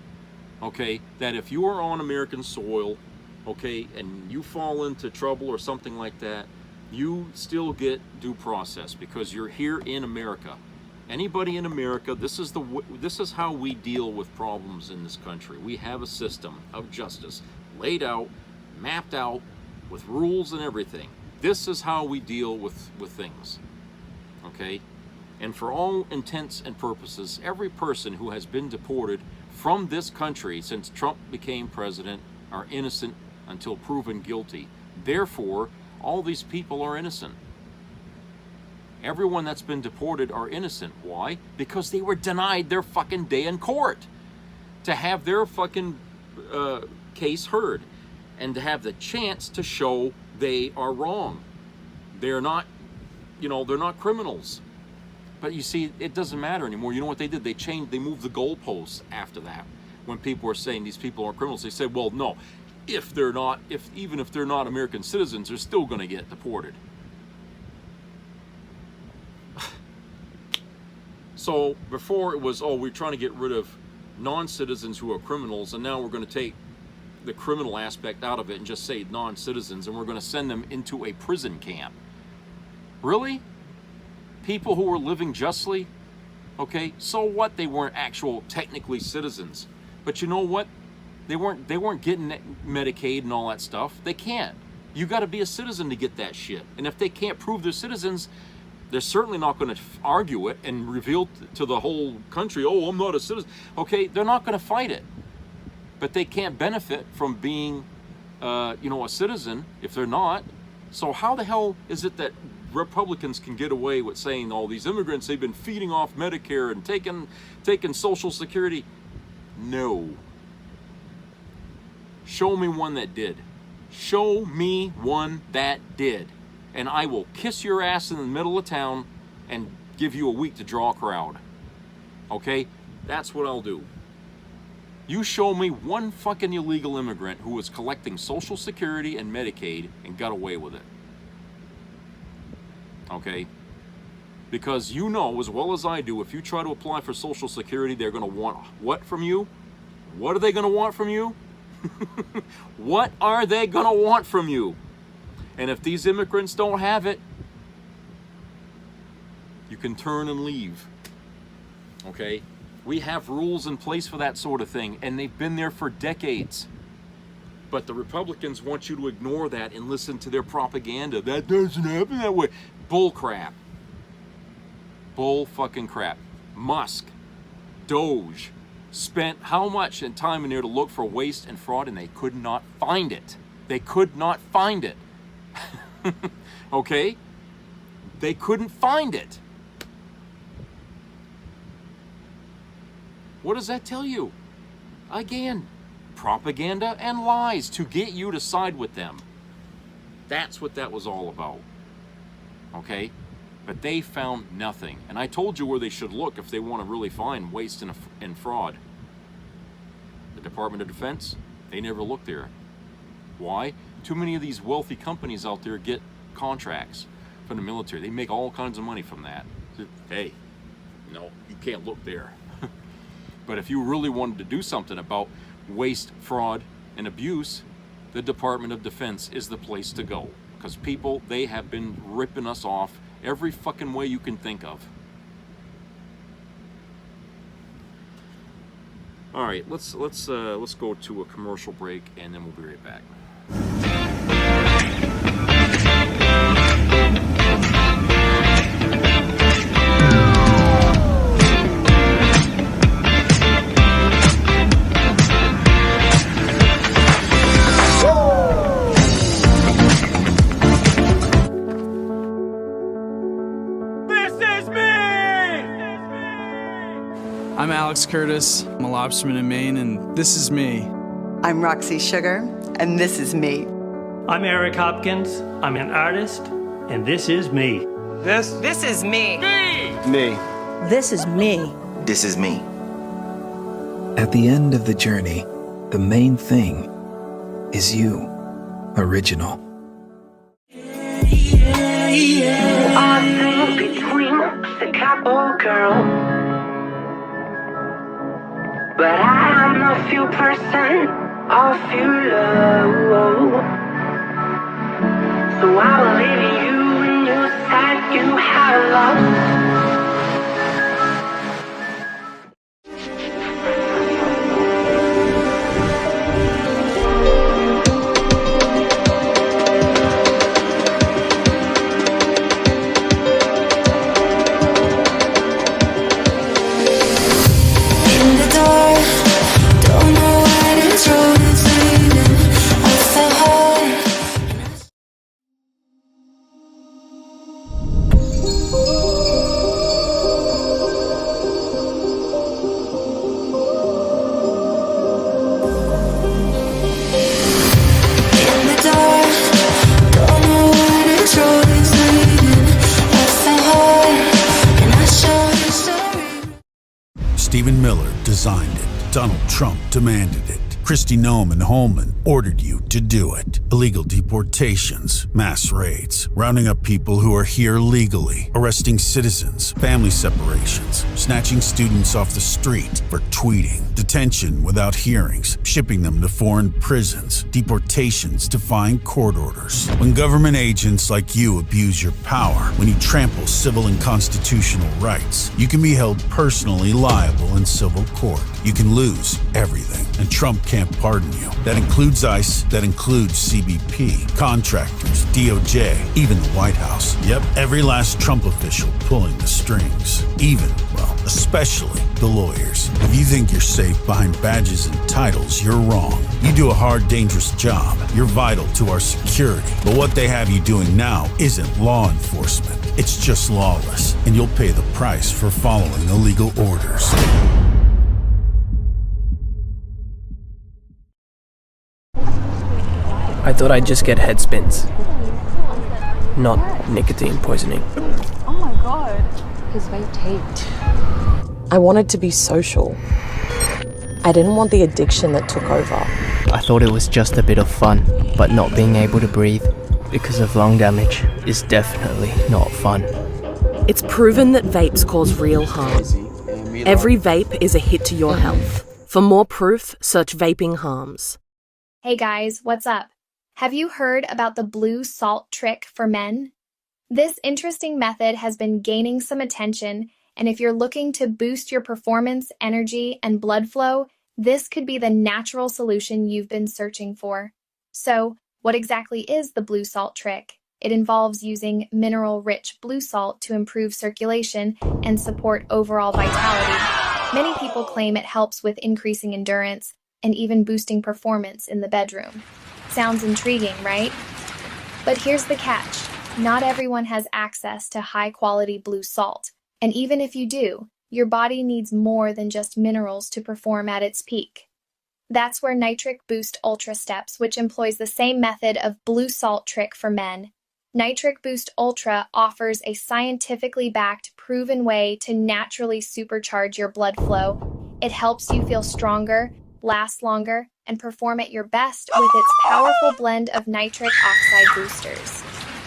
Okay, that if you are on American soil, okay, and you fall into trouble or something like that, you still get due process because you're here in America. Anybody in America, this is how we deal with problems in this country. We have a system of justice laid out, mapped out, with rules and everything. This is how we deal with things. Okay? And for all intents and purposes, every person who has been deported from this country since Trump became president are innocent until proven guilty. Therefore, all these people are innocent. Everyone that's been deported are innocent. Why? Because they were denied their fucking day in court to have their fucking case heard and to have the chance to show they are wrong. They're not, they're not criminals. But you see, it doesn't matter anymore. You know what they did? They moved the goalposts after that. When people were saying these people are criminals, they said, well, no, even if they're not American citizens, they're still going to get deported. So before it was, we're trying to get rid of non-citizens who are criminals, and now we're going to take the criminal aspect out of it and just say non-citizens, and we're going to send them into a prison camp. Really? People who were living justly? Okay, so what? They weren't technically citizens. But you know what? They weren't getting Medicaid and all that stuff. They can't. You got to be a citizen to get that shit. And if they can't prove they're citizens, they're certainly not going to argue it and reveal to the whole country, oh, I'm not a citizen. Okay, they're not going to fight it. But they can't benefit from being, a citizen if they're not. So how the hell is it that Republicans can get away with saying all these immigrants, they've been feeding off Medicare and taking Social Security? No. Show me one that did. Show me one that did. And I will kiss your ass in the middle of town and give you a week to draw a crowd. Okay? That's what I'll do. You show me one fucking illegal immigrant who was collecting Social Security and Medicaid and got away with it. Okay? Because you know as well as I do, if you try to apply for Social Security, they're going to want what from you? What are they going to want from you? What are they going to want from you? And if these immigrants don't have it, you can turn and leave. Okay? We have rules in place for that sort of thing, and they've been there for decades. But the Republicans want you to ignore that and listen to their propaganda. That doesn't happen that way. Bull crap. Bull fucking crap. Musk, Doge, spent how much in time in there to look for waste and fraud, and they could not find it. They could not find it. Okay? They couldn't find it. What does that tell you? Again, propaganda and lies to get you to side with them. That's what that was all about. Okay? But they found nothing. And I told you where they should look if they want to really find waste and fraud. The Department of Defense, they never look there. Why? Too many of these wealthy companies out there get contracts from the military. They make all kinds of money from that. Hey, no, you can't look there. But if you really wanted to do something about waste, fraud, and abuse, the Department of Defense is the place to go. Because people, they have been ripping us off every fucking way you can think of. All right, let's go to a commercial break, and then we'll be right back. I'm Alex Curtis. I'm a lobsterman in Maine, and this is me. I'm Roxy Sugar, and this is me. I'm Eric Hopkins. I'm an artist, and this is me. This is me. Me. This is me. This is me. At the end of the journey, the main thing is you. Original. I think between the couple, girl. But I am a few percent of your love. So I believe in you when you said you have love. Stephen Miller designed it. Donald Trump demanded it. Kristi Noem and Holman ordered you to do it. Illegal deportations, mass raids, rounding up people who are here legally, arresting citizens, family separations, snatching students off the street for tweeting, detention without hearings, shipping them to foreign prisons, deportations defying court orders. When government agents like you abuse your power, when you trample civil and constitutional rights, you can be held personally liable in civil court. You can lose everything, and Trump can't pardon you. That includes ICE, that includes CBP, contractors, DOJ, even the White House. Yep, every last Trump official pulling the strings. Even, well, especially the lawyers. If you think you're safe behind badges and titles, you're wrong. You do a hard, dangerous job. You're vital to our security. But what they have you doing now isn't law enforcement. It's just lawless, and you'll pay the price for following illegal orders. I thought I'd just get head spins, not nicotine poisoning. Oh my god. His vape taped. I wanted to be social. I didn't want the addiction that took over. I thought it was just a bit of fun, but not being able to breathe because of lung damage is definitely not fun. It's proven that vapes cause real harm. Every vape is a hit to your health. For more proof, search vaping harms. Hey guys, what's up? Have you heard about the blue salt trick for men? This interesting method has been gaining some attention, and if you're looking to boost your performance, energy, and blood flow, this could be the natural solution you've been searching for. So, what exactly is the blue salt trick? It involves using mineral-rich blue salt to improve circulation and support overall vitality. Many people claim it helps with increasing endurance and even boosting performance in the bedroom. Sounds intriguing, right? But here's the catch. Not everyone has access to high-quality blue salt. And even if you do, your body needs more than just minerals to perform at its peak. That's where Nitric Boost Ultra steps, which employs the same method of blue salt trick for men. Nitric Boost Ultra offers a scientifically backed, proven way to naturally supercharge your blood flow. It helps you feel stronger, last longer, and perform at your best with its powerful blend of nitric oxide boosters.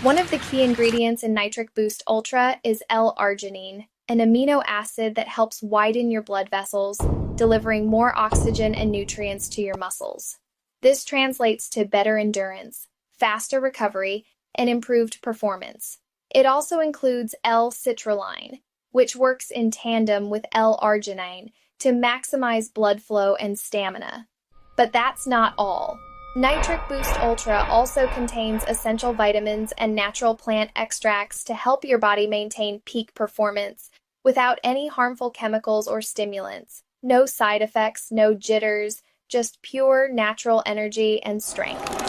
One of the key ingredients in Nitric Boost Ultra is L-arginine, an amino acid that helps widen your blood vessels, delivering more oxygen and nutrients to your muscles. This translates to better endurance, faster recovery, and improved performance. It also includes L-citrulline, which works in tandem with L-arginine to maximize blood flow and stamina. But that's not all. Nitric Boost Ultra also contains essential vitamins and natural plant extracts to help your body maintain peak performance without any harmful chemicals or stimulants. No side effects, no jitters, just pure natural energy and strength.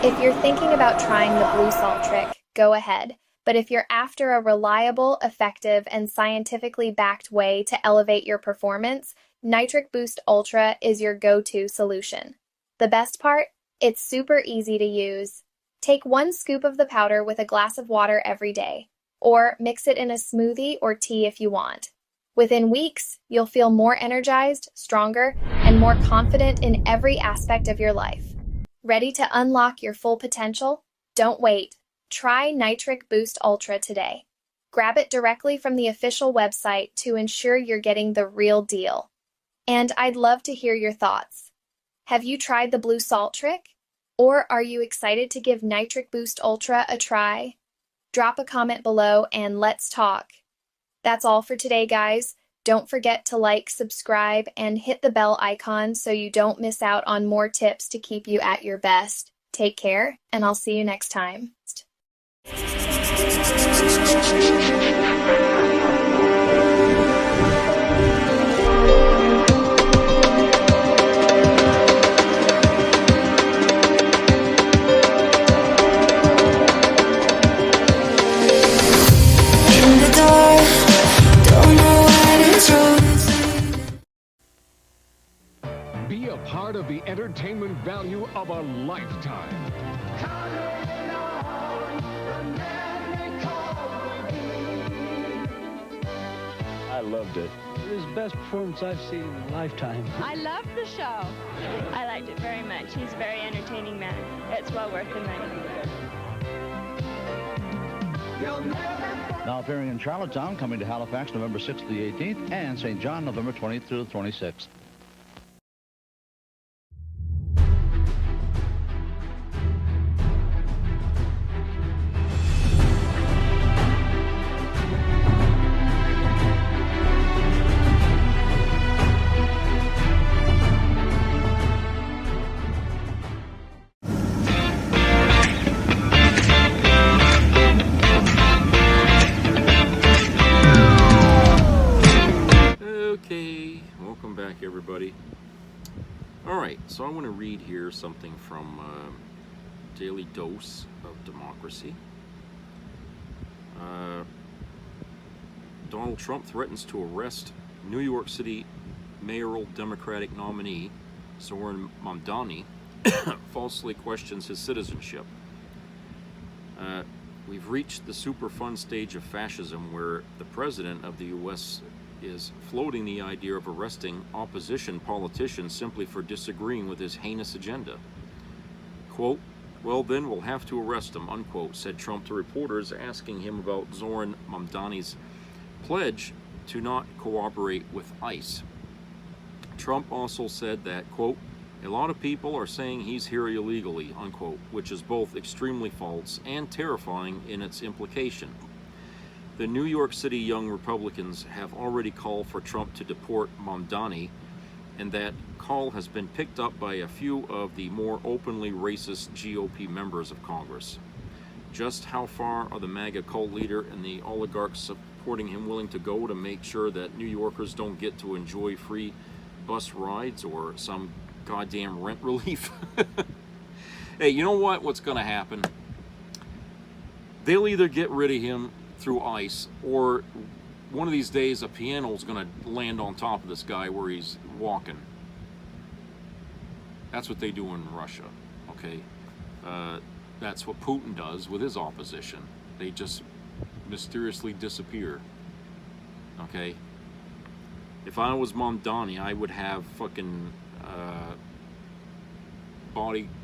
If you're thinking about trying the Blue Salt trick, go ahead. But if you're after a reliable, effective, and scientifically backed way to elevate your performance, Nitric Boost Ultra is your go-to solution. The best part? It's super easy to use. Take 1 scoop of the powder with a glass of water every day, or mix it in a smoothie or tea if you want. Within weeks, you'll feel more energized, stronger, and more confident in every aspect of your life. Ready to unlock your full potential? Don't wait. Try Nitric Boost Ultra today. Grab it directly from the official website to ensure you're getting the real deal. And I'd love to hear your thoughts. Have you tried the Blue Salt trick? Or are you excited to give Nitric Boost Ultra a try? Drop a comment below and let's talk. That's all for today, guys. Don't forget to like, subscribe, and hit the bell icon so you don't miss out on more tips to keep you at your best. Take care, and I'll see you next time. Be a part of the entertainment value of a lifetime. I loved it. It was the best performance I've seen in a lifetime. I loved the show. I liked it very much. He's a very entertaining man. It's well worth the money. Now appearing in Charlottetown, coming to Halifax November 6th to the 18th, and St. John November 20th through the 26th. Okay, welcome back everybody. Alright, so I want to read here something from Daily Dose of Democracy. Donald Trump threatens to arrest New York City mayoral Democratic nominee Zohran Mamdani, falsely questions his citizenship. We've reached the super fun stage of fascism where the president of the U.S. is floating the idea of arresting opposition politicians simply for disagreeing with his heinous agenda. Quote, well then we'll have to arrest him, unquote, said Trump to reporters asking him about Zohran Mamdani's pledge to not cooperate with ICE. Trump also said that, quote, a lot of people are saying he's here illegally, unquote, which is both extremely false and terrifying in its implication. The New York City Young Republicans have already called for Trump to deport Mamdani, and that call has been picked up by a few of the more openly racist GOP members of Congress. Just how far are the MAGA cult leader and the oligarchs supporting him willing to go to make sure that New Yorkers don't get to enjoy free bus rides or some goddamn rent relief? Hey, you know what? What's going to happen? They'll either get rid of him through ICE, or one of these days a piano is going to land on top of this guy where he's walking. That's what they do in Russia, okay? That's what Putin does with his opposition. They just mysteriously disappear. Okay? If I was Mamdani, I would have fucking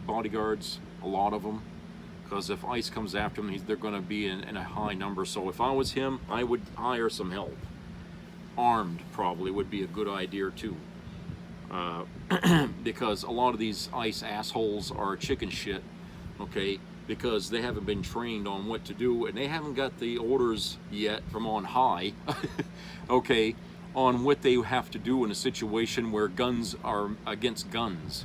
bodyguards, a lot of them. Because if ICE comes after them, they're going to be in a high number. So if I was him, I would hire some help. Armed probably would be a good idea too. Because a lot of these ICE assholes are chicken shit, okay? Because they haven't been trained on what to do, and they haven't got the orders yet from on high, okay, on what they have to do in a situation where guns are against guns.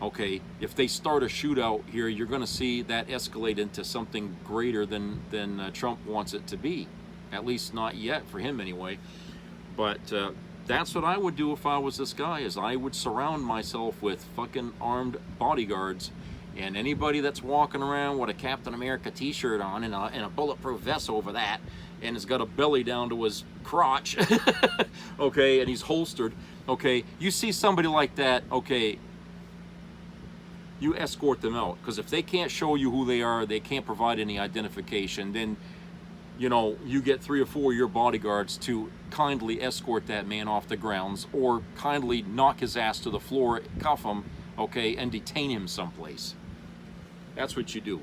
Okay, if they start a shootout here, you're going to see that escalate into something greater than Trump wants it to be. At least not yet, for him anyway. But that's what I would do if I was this guy, is I would surround myself with fucking armed bodyguards, and anybody that's walking around with a Captain America t-shirt on and a bulletproof vest over that, and has got a belly down to his crotch, okay, and he's holstered, okay, you see somebody like that, okay, you escort them out. Because if they can't show you who they are, they can't provide any identification, then, you know, you get 3 or 4 of your bodyguards to kindly escort that man off the grounds, or kindly knock his ass to the floor, cuff him, okay, and detain him someplace. That's what you do.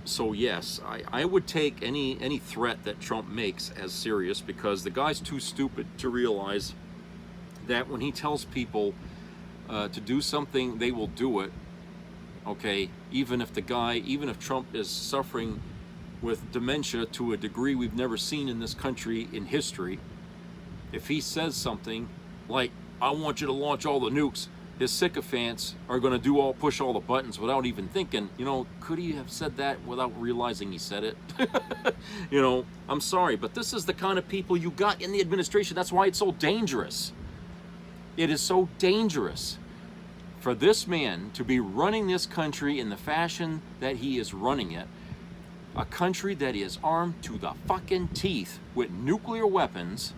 So yes, I would take any threat that Trump makes as serious, because the guy's too stupid to realize that when he tells people to do something, they will do it. Okay, even if Trump is suffering with dementia to a degree we've never seen in this country in history, if he says something like, I want you to launch all the nukes, his sycophants are going to push all the buttons without even thinking, you know, could he have said that without realizing he said it? You know, I'm sorry, but this is the kind of people you got in the administration. That's why it's so dangerous. It is so dangerous for this man to be running this country in the fashion that he is running it. A country that is armed to the fucking teeth with nuclear weapons,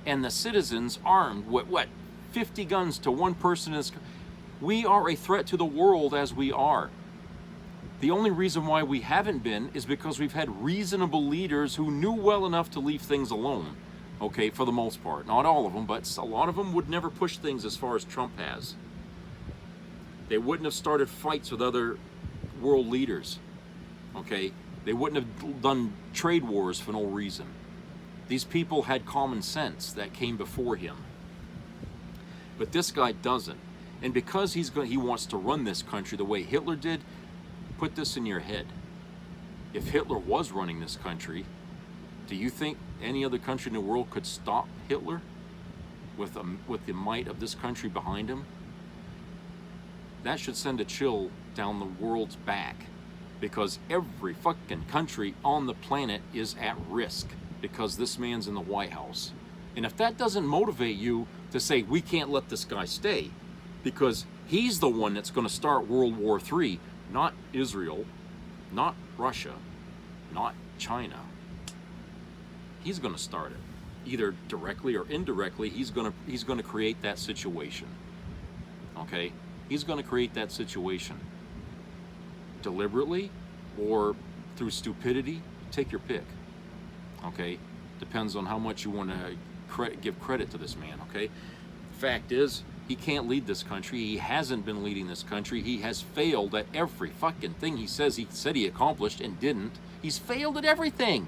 and the citizens armed with, what, 50 guns to one person. We are a threat to the world as we are. The only reason why we haven't been is because we've had reasonable leaders who knew well enough to leave things alone. Okay, for the most part. Not all of them, but a lot of them would never push things as far as Trump has. They wouldn't have started fights with other world leaders. Okay? They wouldn't have done trade wars for no reason. These people had common sense that came before him. But this guy doesn't. And because he wants to run this country the way Hitler did, put this in your head. If Hitler was running this country, do you think any other country in the world could stop Hitler with the might of this country behind him? That should send a chill down the world's back, because every fucking country on the planet is at risk because this man's in the White House. And if that doesn't motivate you to say, we can't let this guy stay, because he's the one that's going to start World War III, not Israel, not Russia, not China. He's going to start it, either directly or indirectly. He's going to create that situation. Okay, he's going to create that situation deliberately or through stupidity. Take your pick. Okay, depends on how much you want to give credit to this man. Okay, fact is, he can't lead this country. He hasn't been leading this country. He has failed at every fucking thing he said he accomplished and didn't. He's failed at everything.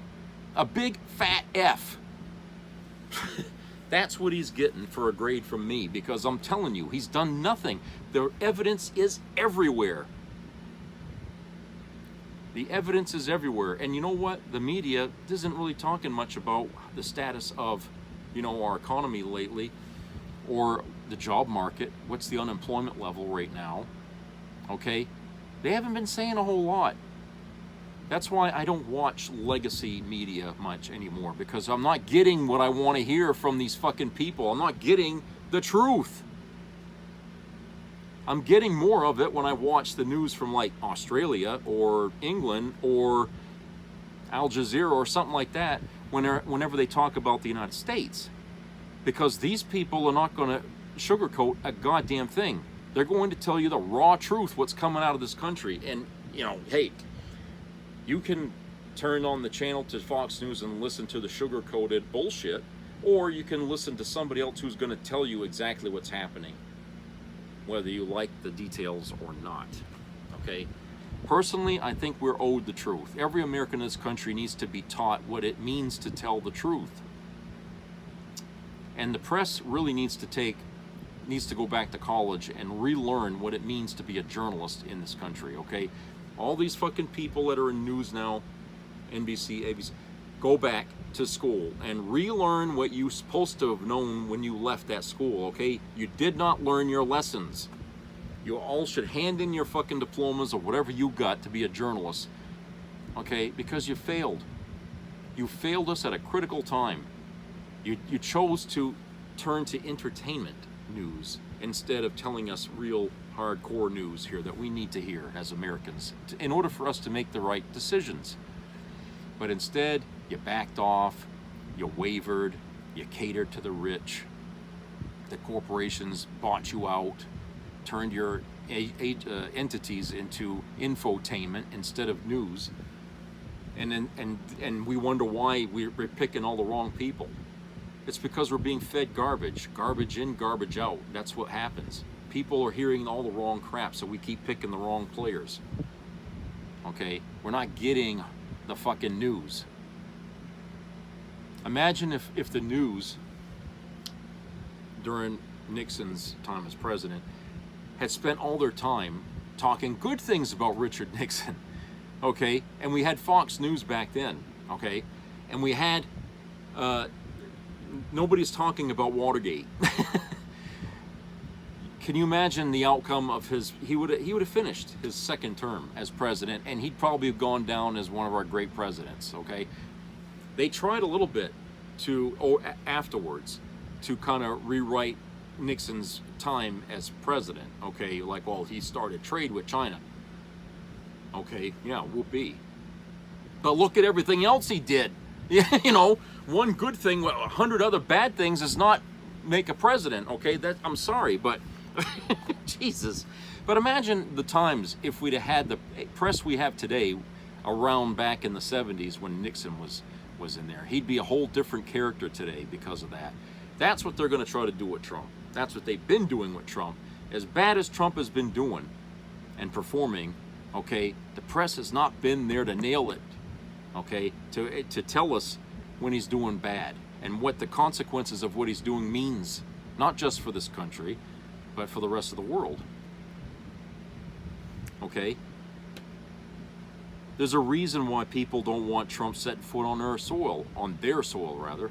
A big fat F. That's what he's getting for a grade from me, because I'm telling you, he's done nothing. The evidence is everywhere. The evidence is everywhere. And you know what? The media isn't really talking much about the status of, you know, our economy lately, or the job market. What's the unemployment level right now? Okay? They haven't been saying a whole lot. That's why I don't watch legacy media much anymore, because I'm not getting what I want to hear from these fucking people. I'm not getting the truth. I'm getting more of it when I watch the news from like Australia or England or Al Jazeera or something like that, whenever they talk about the United States. Because these people are not going to sugarcoat a goddamn thing. They're going to tell you the raw truth, what's coming out of this country. And, you know, hey, you can turn on the channel to Fox News and listen to the sugar-coated bullshit, or you can listen to somebody else who's going to tell you exactly what's happening, whether you like the details or not, okay? Personally, I think we're owed the truth. Every American in this country needs to be taught what it means to tell the truth. And the press really needs to go back to college and relearn what it means to be a journalist in this country, okay? All these fucking people that are in news now, NBC, ABC, go back to school and relearn what you're supposed to have known when you left that school, okay? You did not learn your lessons. You all should hand in your fucking diplomas or whatever you got to be a journalist, okay? Because you failed. You failed us at a critical time. You chose to turn to entertainment news instead of telling us real hardcore news here that we need to hear as Americans in order for us to make the right decisions. But instead, you backed off, you wavered, you catered to the rich, the corporations bought you out, turned your entities into infotainment instead of news, and we wonder why we're picking all the wrong people. It's because we're being fed garbage in, garbage out. That's what happens. People are hearing all the wrong crap, so we keep picking the wrong players. Okay, we're not getting the fucking news. Imagine if the news during Nixon's time as president had spent all their time talking good things about Richard Nixon, okay? And we had Fox News back then, okay? And we had, nobody's talking about Watergate. Can you imagine the outcome of his, he would have finished his second term as president, and he'd probably have gone down as one of our great presidents, okay? They tried a little bit afterwards to kind of rewrite Nixon's time as president, okay? Like, well, he started trade with China. Okay, yeah, whoopee. But look at everything else he did. You know, one good thing, 100 other bad things does not make a president, okay? I'm sorry, but Jesus. But imagine the times if we'd have had the press we have today around back in the 70s when Nixon was in there. He'd be a whole different character today because of that. That's what they're going to try to do with Trump. That's what they've been doing with Trump. As bad as Trump has been doing and performing, okay, the press has not been there to nail it, okay, to tell us when he's doing bad and what the consequences of what he's doing means, not just for this country, but for the rest of the world. Okay? There's a reason why people don't want Trump setting foot on their soil, rather.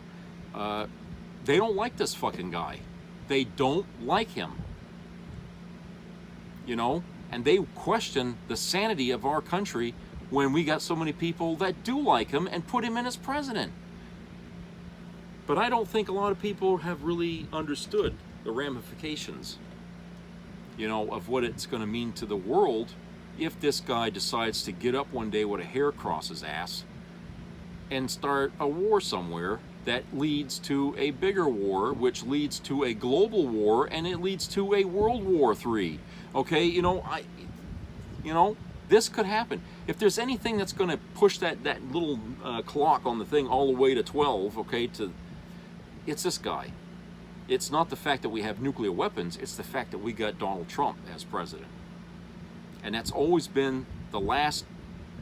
They don't like this fucking guy. They don't like him. You know? And they question the sanity of our country when we got so many people that do like him and put him in as president. But I don't think a lot of people have really understood the ramifications, you know, of what it's going to mean to the world if this guy decides to get up one day with a hair across his ass and start a war somewhere that leads to a bigger war, which leads to a global war, and it leads to a World War III. Okay, you know, this could happen. If there's anything that's going to push that little clock on the thing all the way to 12, okay, it's this guy. It's not the fact that we have nuclear weapons, it's the fact that we got Donald Trump as president. And that's always been the last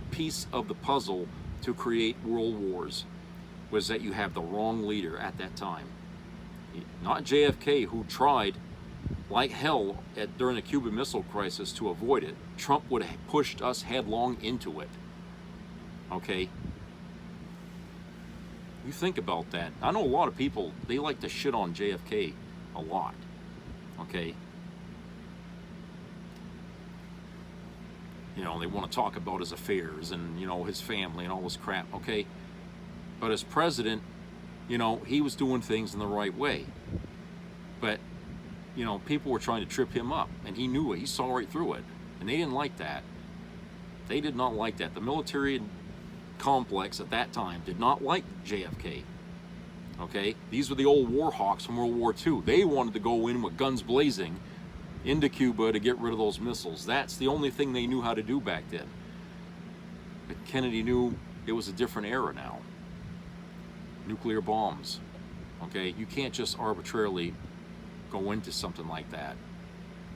piece of the puzzle to create world wars, was that you have the wrong leader at that time. Not JFK, who tried like hell during the Cuban Missile Crisis to avoid it. Trump would have pushed us headlong into it. Okay? You think about that. I know a lot of people, they like to shit on JFK a lot. Okay? You know, they want to talk about his affairs and, you know, his family and all this crap, okay? But as president, you know, he was doing things in the right way. But, you know, people were trying to trip him up, and he knew it. He saw right through it. And they didn't like that. They did not like that. The military complex at that time did not like JFK. Okay? These were the old war hawks from World War II. They wanted to go in with guns blazing into Cuba to get rid of those missiles. That's the only thing they knew how to do back then. But Kennedy knew it was a different era now. Nuclear bombs. Okay, you can't just arbitrarily go into something like that.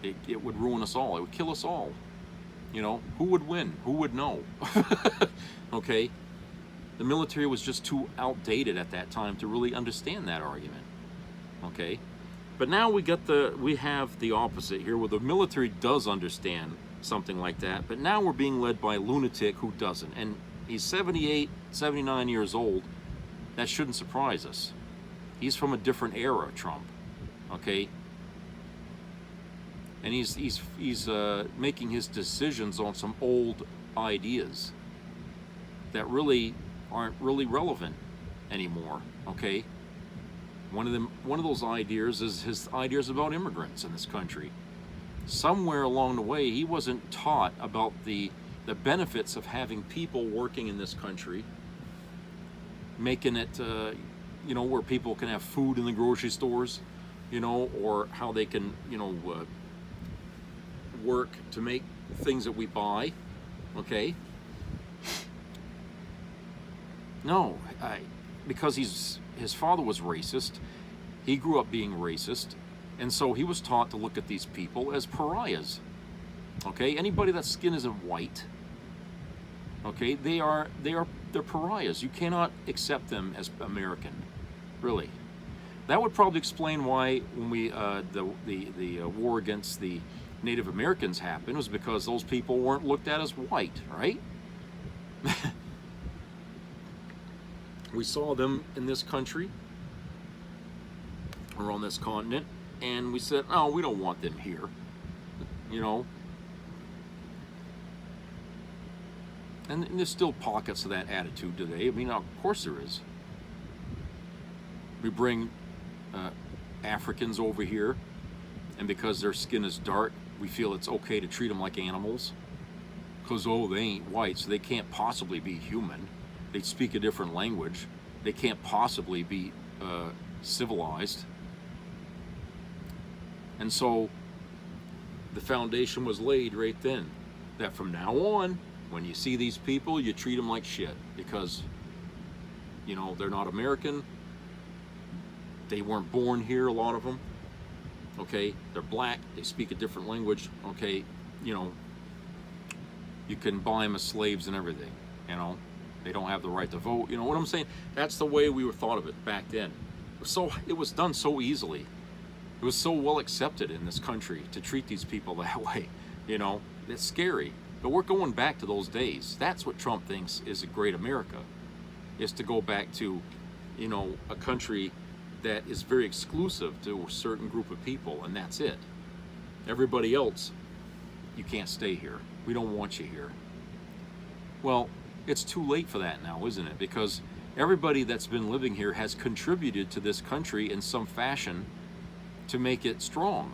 It would ruin us all. It would kill us all. You know, who would win? Who would know? Okay, the military was just too outdated at that time to really understand that argument. Okay, but now we have the opposite here, where the military does understand something like that, but now we're being led by a lunatic who doesn't. And he's 78, 79 years old. That shouldn't surprise us. He's from a different era, Trump. Okay, and he's making his decisions on some old ideas that really aren't really relevant anymore. Okay, one of those ideas is his ideas about immigrants in this country. Somewhere along the way, he wasn't taught about the benefits of having people working in this country, making it you know, where people can have food in the grocery stores, you know, or how they can, you know, work to make things that we buy. Okay, no, because his father was racist. He grew up being racist, and so he was taught to look at these people as pariahs. Okay, anybody that's skin isn't white, okay, they're pariahs. You cannot accept them as American, really. That would probably explain why when we the war against the Native Americans happened, was because those people weren't looked at as white, right? We saw them in this country or on this continent, and we said, oh, we don't want them here, you know. And there's still pockets of that attitude today. I mean, of course there is. We bring Africans over here, and because their skin is dark, we feel it's okay to treat them like animals. Because, oh, they ain't white, so they can't possibly be human. They speak a different language. They can't possibly be civilized. And so the foundation was laid right then, that from now on, when you see these people, you treat them like shit, because, you know, they're not American. They weren't born here, a lot of them. Okay, they're black, they speak a different language. Okay, you know, you can buy them as slaves and everything, you know. They don't have the right to vote. You know what I'm saying? That's the way we were thought of it back then. It was done so easily. It was so well accepted in this country to treat these people that way. You know, it's scary. But we're going back to those days. That's what Trump thinks is a great America, is to go back to, you know, a country that is very exclusive to a certain group of people, and that's it. Everybody else, you can't stay here. We don't want you here. Well, it's too late for that now, isn't it? Because everybody that's been living here has contributed to this country in some fashion to make it strong.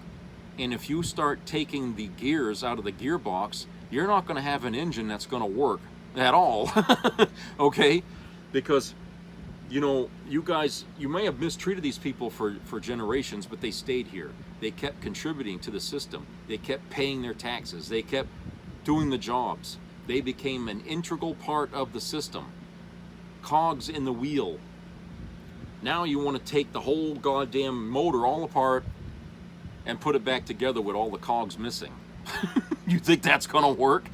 And if you start taking the gears out of the gearbox, you're not going to have an engine that's going to work at all. Okay? Because, you know, you guys, you may have mistreated these people for generations, but they stayed here. They kept contributing to the system. They kept paying their taxes. They kept doing the jobs. They became an integral part of the system. Cogs in the wheel. Now you want to take the whole goddamn motor all apart and put it back together with all the cogs missing. You think that's gonna work?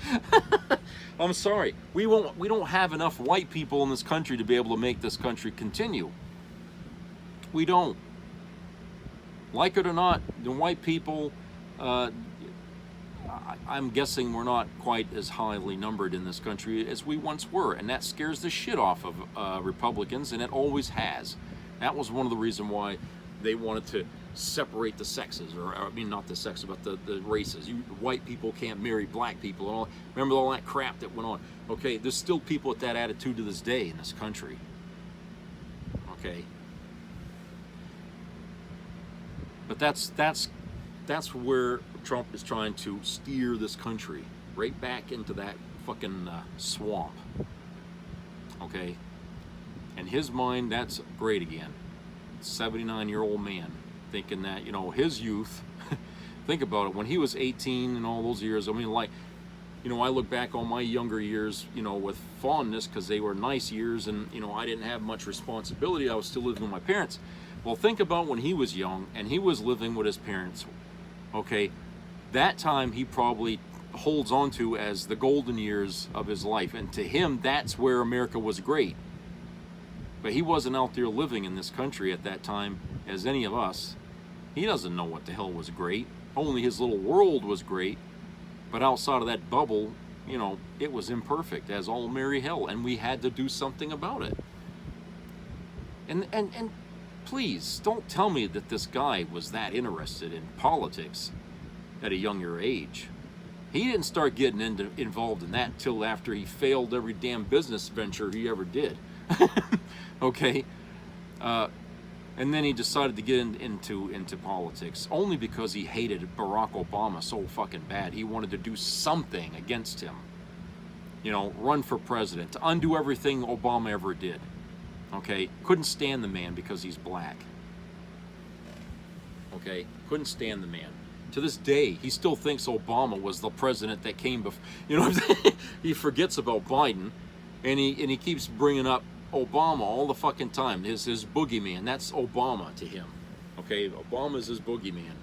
I'm sorry. We don't have enough white people in this country to be able to make this country continue. We don't. Like it or not, the white people, I'm guessing we're not quite as highly numbered in this country as we once were, and that scares the shit off of Republicans, and it always has. That was one of the reasons why they wanted to separate the sexes, or I mean not the sexes, but the races. White people can't marry black people, and all. Remember all that crap that went on? Okay, there's still people with that attitude to this day in this country. Okay, but that's where Trump is trying to steer this country, right back into that fucking swamp. Okay, in his mind, that's great again. 79-year-old man thinking that, you know, his youth Think about it. When he was 18 and all those years, I mean, like, you know, I look back on my younger years, you know, with fondness because they were nice years and, you know, I didn't have much responsibility. I was still living with my parents. Well, think about when he was young and he was living with his parents, okay? That time he probably holds on to as the golden years of his life. And to him, that's where America was great. But he wasn't out there living in this country at that time as any of us. He doesn't know what the hell was great. Only his little world was great. But outside of that bubble, you know, it was imperfect as all merry hell, and we had to do something about it. And please, don't tell me that this guy was that interested in politics at a younger age. He didn't start getting involved in that till after he failed every damn business venture he ever did. Okay? And then he decided to get into politics only because he hated Barack Obama so fucking bad. He wanted to do something against him. You know, run for president, to undo everything Obama ever did. Okay? Couldn't stand the man because he's black. Okay? Couldn't stand the man. To this day, he still thinks Obama was the president that came before. You know what I'm saying? He forgets about Biden, and he keeps bringing up Obama all the fucking time. His boogeyman. That's Obama to him. Okay, Obama's his boogeyman.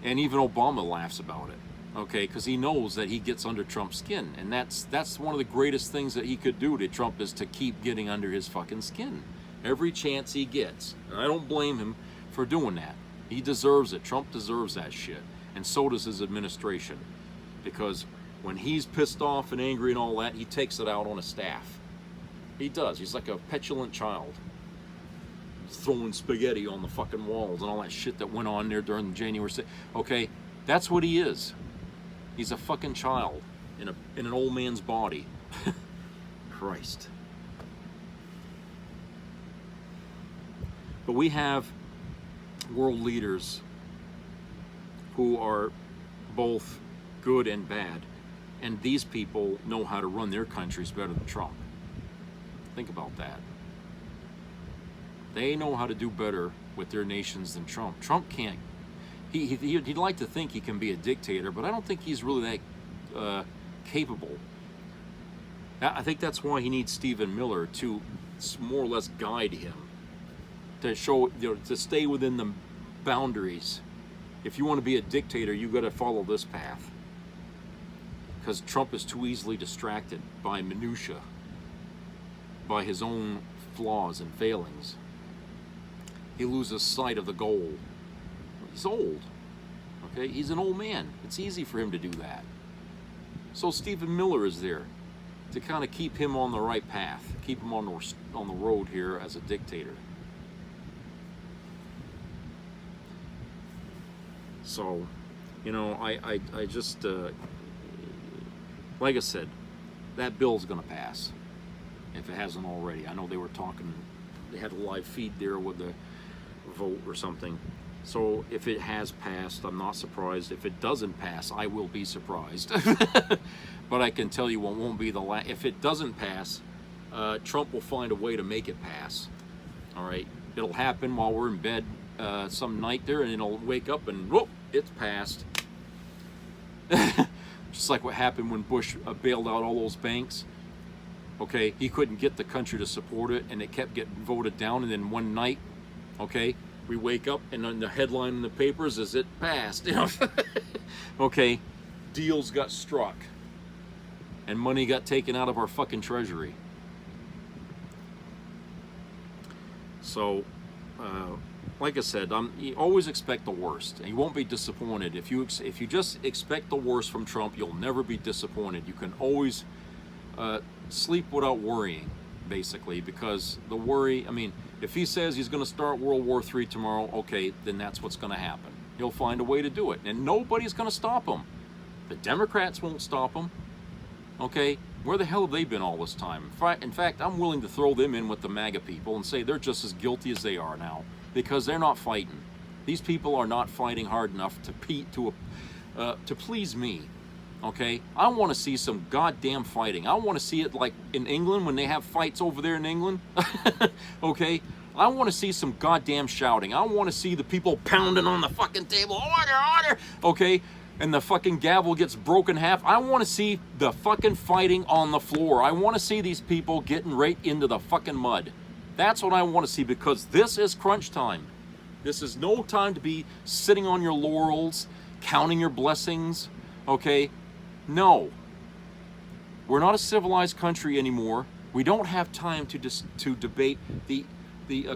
And even Obama laughs about it. Okay, because he knows that he gets under Trump's skin. And that's one of the greatest things that he could do to Trump, is to keep getting under his fucking skin. Every chance he gets. And I don't blame him for doing that. He deserves it. Trump deserves that shit. And so does his administration. Because when he's pissed off and angry and all that, he takes it out on his staff. He does. He's like a petulant child. Throwing spaghetti on the fucking walls and all that shit that went on there during the January 6th. Okay? That's what he is. He's a fucking child in an old man's body. Christ. But we have world leaders who are both good and bad. And these people know how to run their countries better than Trump. Think about that. They know how to do better with their nations than Trump. Trump can't. He'd like to think he can be a dictator, but I don't think he's really that capable. I think that's why he needs Stephen Miller to more or less guide him, to show, you know, to stay within the boundaries. If you want to be a dictator, you got to follow this path. Because Trump is too easily distracted by minutia, by his own flaws and failings. He loses sight of the goal. He's old. Okay, he's an old man. It's easy for him to do that. So Stephen Miller is there to kind of keep him on the right path, keep him on the road here as a dictator. So, you know, I just, like I said, that bill's going to pass, if it hasn't already. I know they were talking, they had a live feed there with the vote or something. So if it has passed, I'm not surprised. If it doesn't pass, I will be surprised. But I can tell you it won't be the last. If it doesn't pass, Trump will find a way to make it pass. All right? It'll happen while we're in bed some night there, and it'll wake up and, whoop, it's passed. Just like what happened when Bush bailed out all those banks. Okay, he couldn't get the country to support it, and it kept getting voted down, and then one night, okay, we wake up, and then the headline in the papers is, it passed. You know? Okay, deals got struck, and money got taken out of our fucking treasury. So, like I said, you always expect the worst, and you won't be disappointed. If you just expect the worst from Trump, you'll never be disappointed. You can always sleep without worrying, basically, because the worry, I mean, if he says he's going to start World War III tomorrow, okay, then that's what's going to happen. He'll find a way to do it, and nobody's going to stop him. The Democrats won't stop him. Okay, where the hell have they been all this time? In fact, I'm willing to throw them in with the MAGA people and say they're just as guilty as they are now, because they're not fighting. These people are not fighting hard enough to please me. Okay, I want to see some goddamn fighting. I want to see it like in England when they have fights over there in England. Okay, I want to see some goddamn shouting. I want to see the people pounding on the fucking table. Order! Okay? And the fucking gavel gets broken in half. I want to see the fucking fighting on the floor. I want to see these people getting right into the fucking mud. That's what I want to see, because this is crunch time. This is no time to be sitting on your laurels, counting your blessings, okay? No. We're not a civilized country anymore. We don't have time to debate the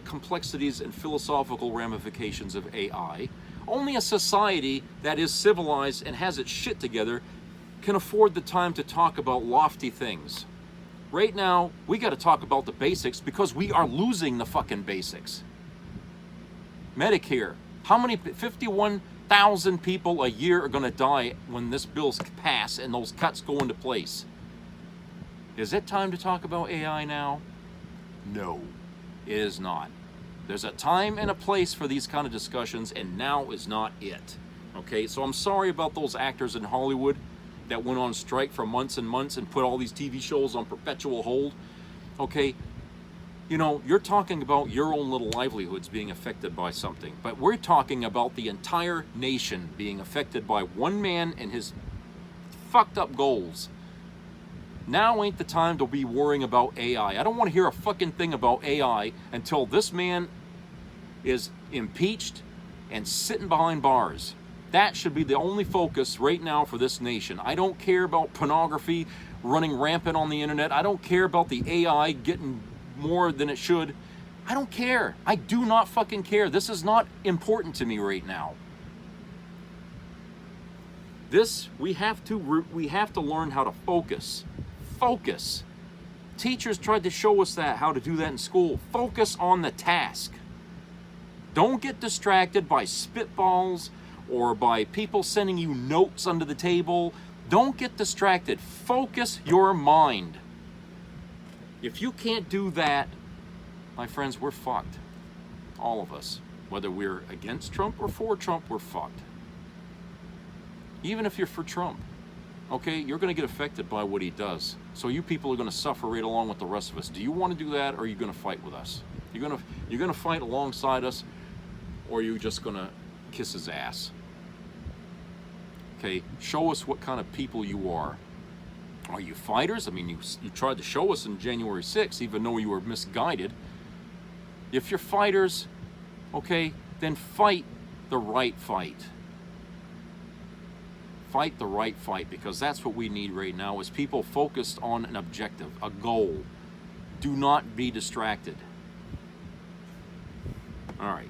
complexities and philosophical ramifications of AI. Only a society that is civilized and has its shit together can afford the time to talk about lofty things. Right now, we got to talk about the basics, because we are losing the fucking basics. Medicare. How many? 51,000 people a year are going to die when this bill's passed and those cuts go into place. Is it time to talk about AI now? No, it is not. There's a time and a place for these kind of discussions, and now is not it. Okay, so I'm sorry about those actors in Hollywood that went on strike for months and months and put all these TV shows on perpetual hold. Okay, you know, you're talking about your own little livelihoods being affected by something, but we're talking about the entire nation being affected by one man and his fucked up goals. Now ain't the time to be worrying about AI. I don't want to hear a fucking thing about AI until this man is impeached and sitting behind bars. That should be the only focus right now for this nation. I don't care about pornography running rampant on the internet. I don't care about the AI getting more than it should. I don't care. I do not fucking care. This is not important to me right now. We have to learn how to focus. Focus. Teachers tried to show us how to do that in school. Focus on the task. Don't get distracted by spitballs or by people sending you notes under the table. Don't get distracted. Focus your mind. If you can't do that, my friends, we're fucked. All of us. Whether we're against Trump or for Trump, we're fucked. Even if you're for Trump, okay, you're going to get affected by what he does. So you people are going to suffer right along with the rest of us. Do you want to do that, or are you going to fight with us? You're going to fight alongside us, or are you just going to kiss his ass? Okay, show us what kind of people you are. Are you fighters? I mean, you tried to show us in January 6th, even though you were misguided. If you're fighters, okay, then fight the right fight. Fight the right fight, because that's what we need right now, is people focused on an objective, a goal. Do not be distracted. All right.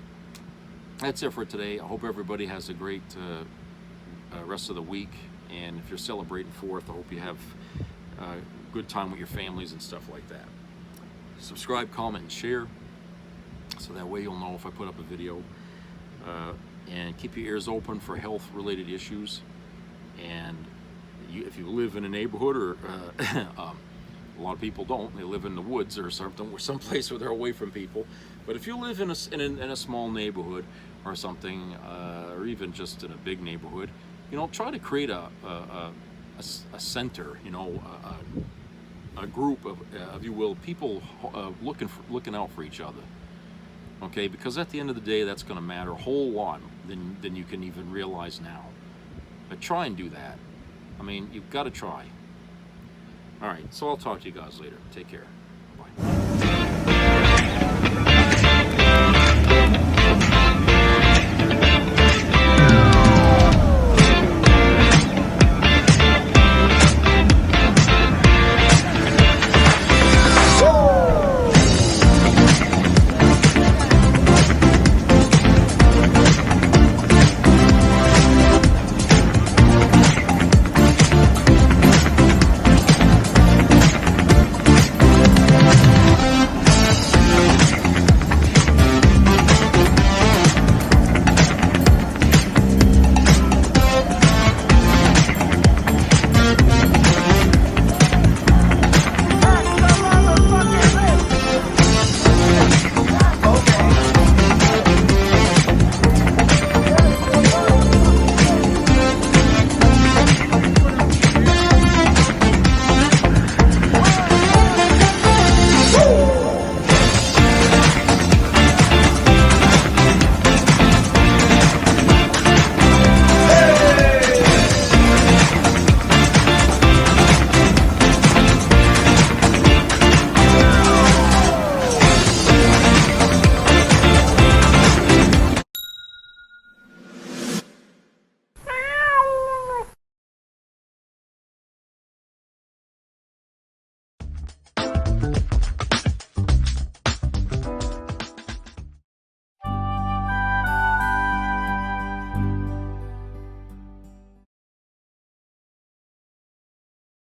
That's it for today. I hope everybody has a great rest of the week. And if you're celebrating 4th, I hope you have a good time with your families and stuff like that. Subscribe, comment, and share, so that way you'll know if I put up a video. And keep your ears open for health-related issues. And if you live in a neighborhood, or a lot of people don't, they live in the woods or something, or someplace where they're away from people. But if you live in a small neighborhood or something, or even just in a big neighborhood, you know, try to create a center, you know, a group of, if you will, people looking out for each other. Okay, because at the end of the day, that's going to matter a whole lot than you can even realize now. But try and do that. I mean, you've got to try. All right, so I'll talk to you guys later. Take care.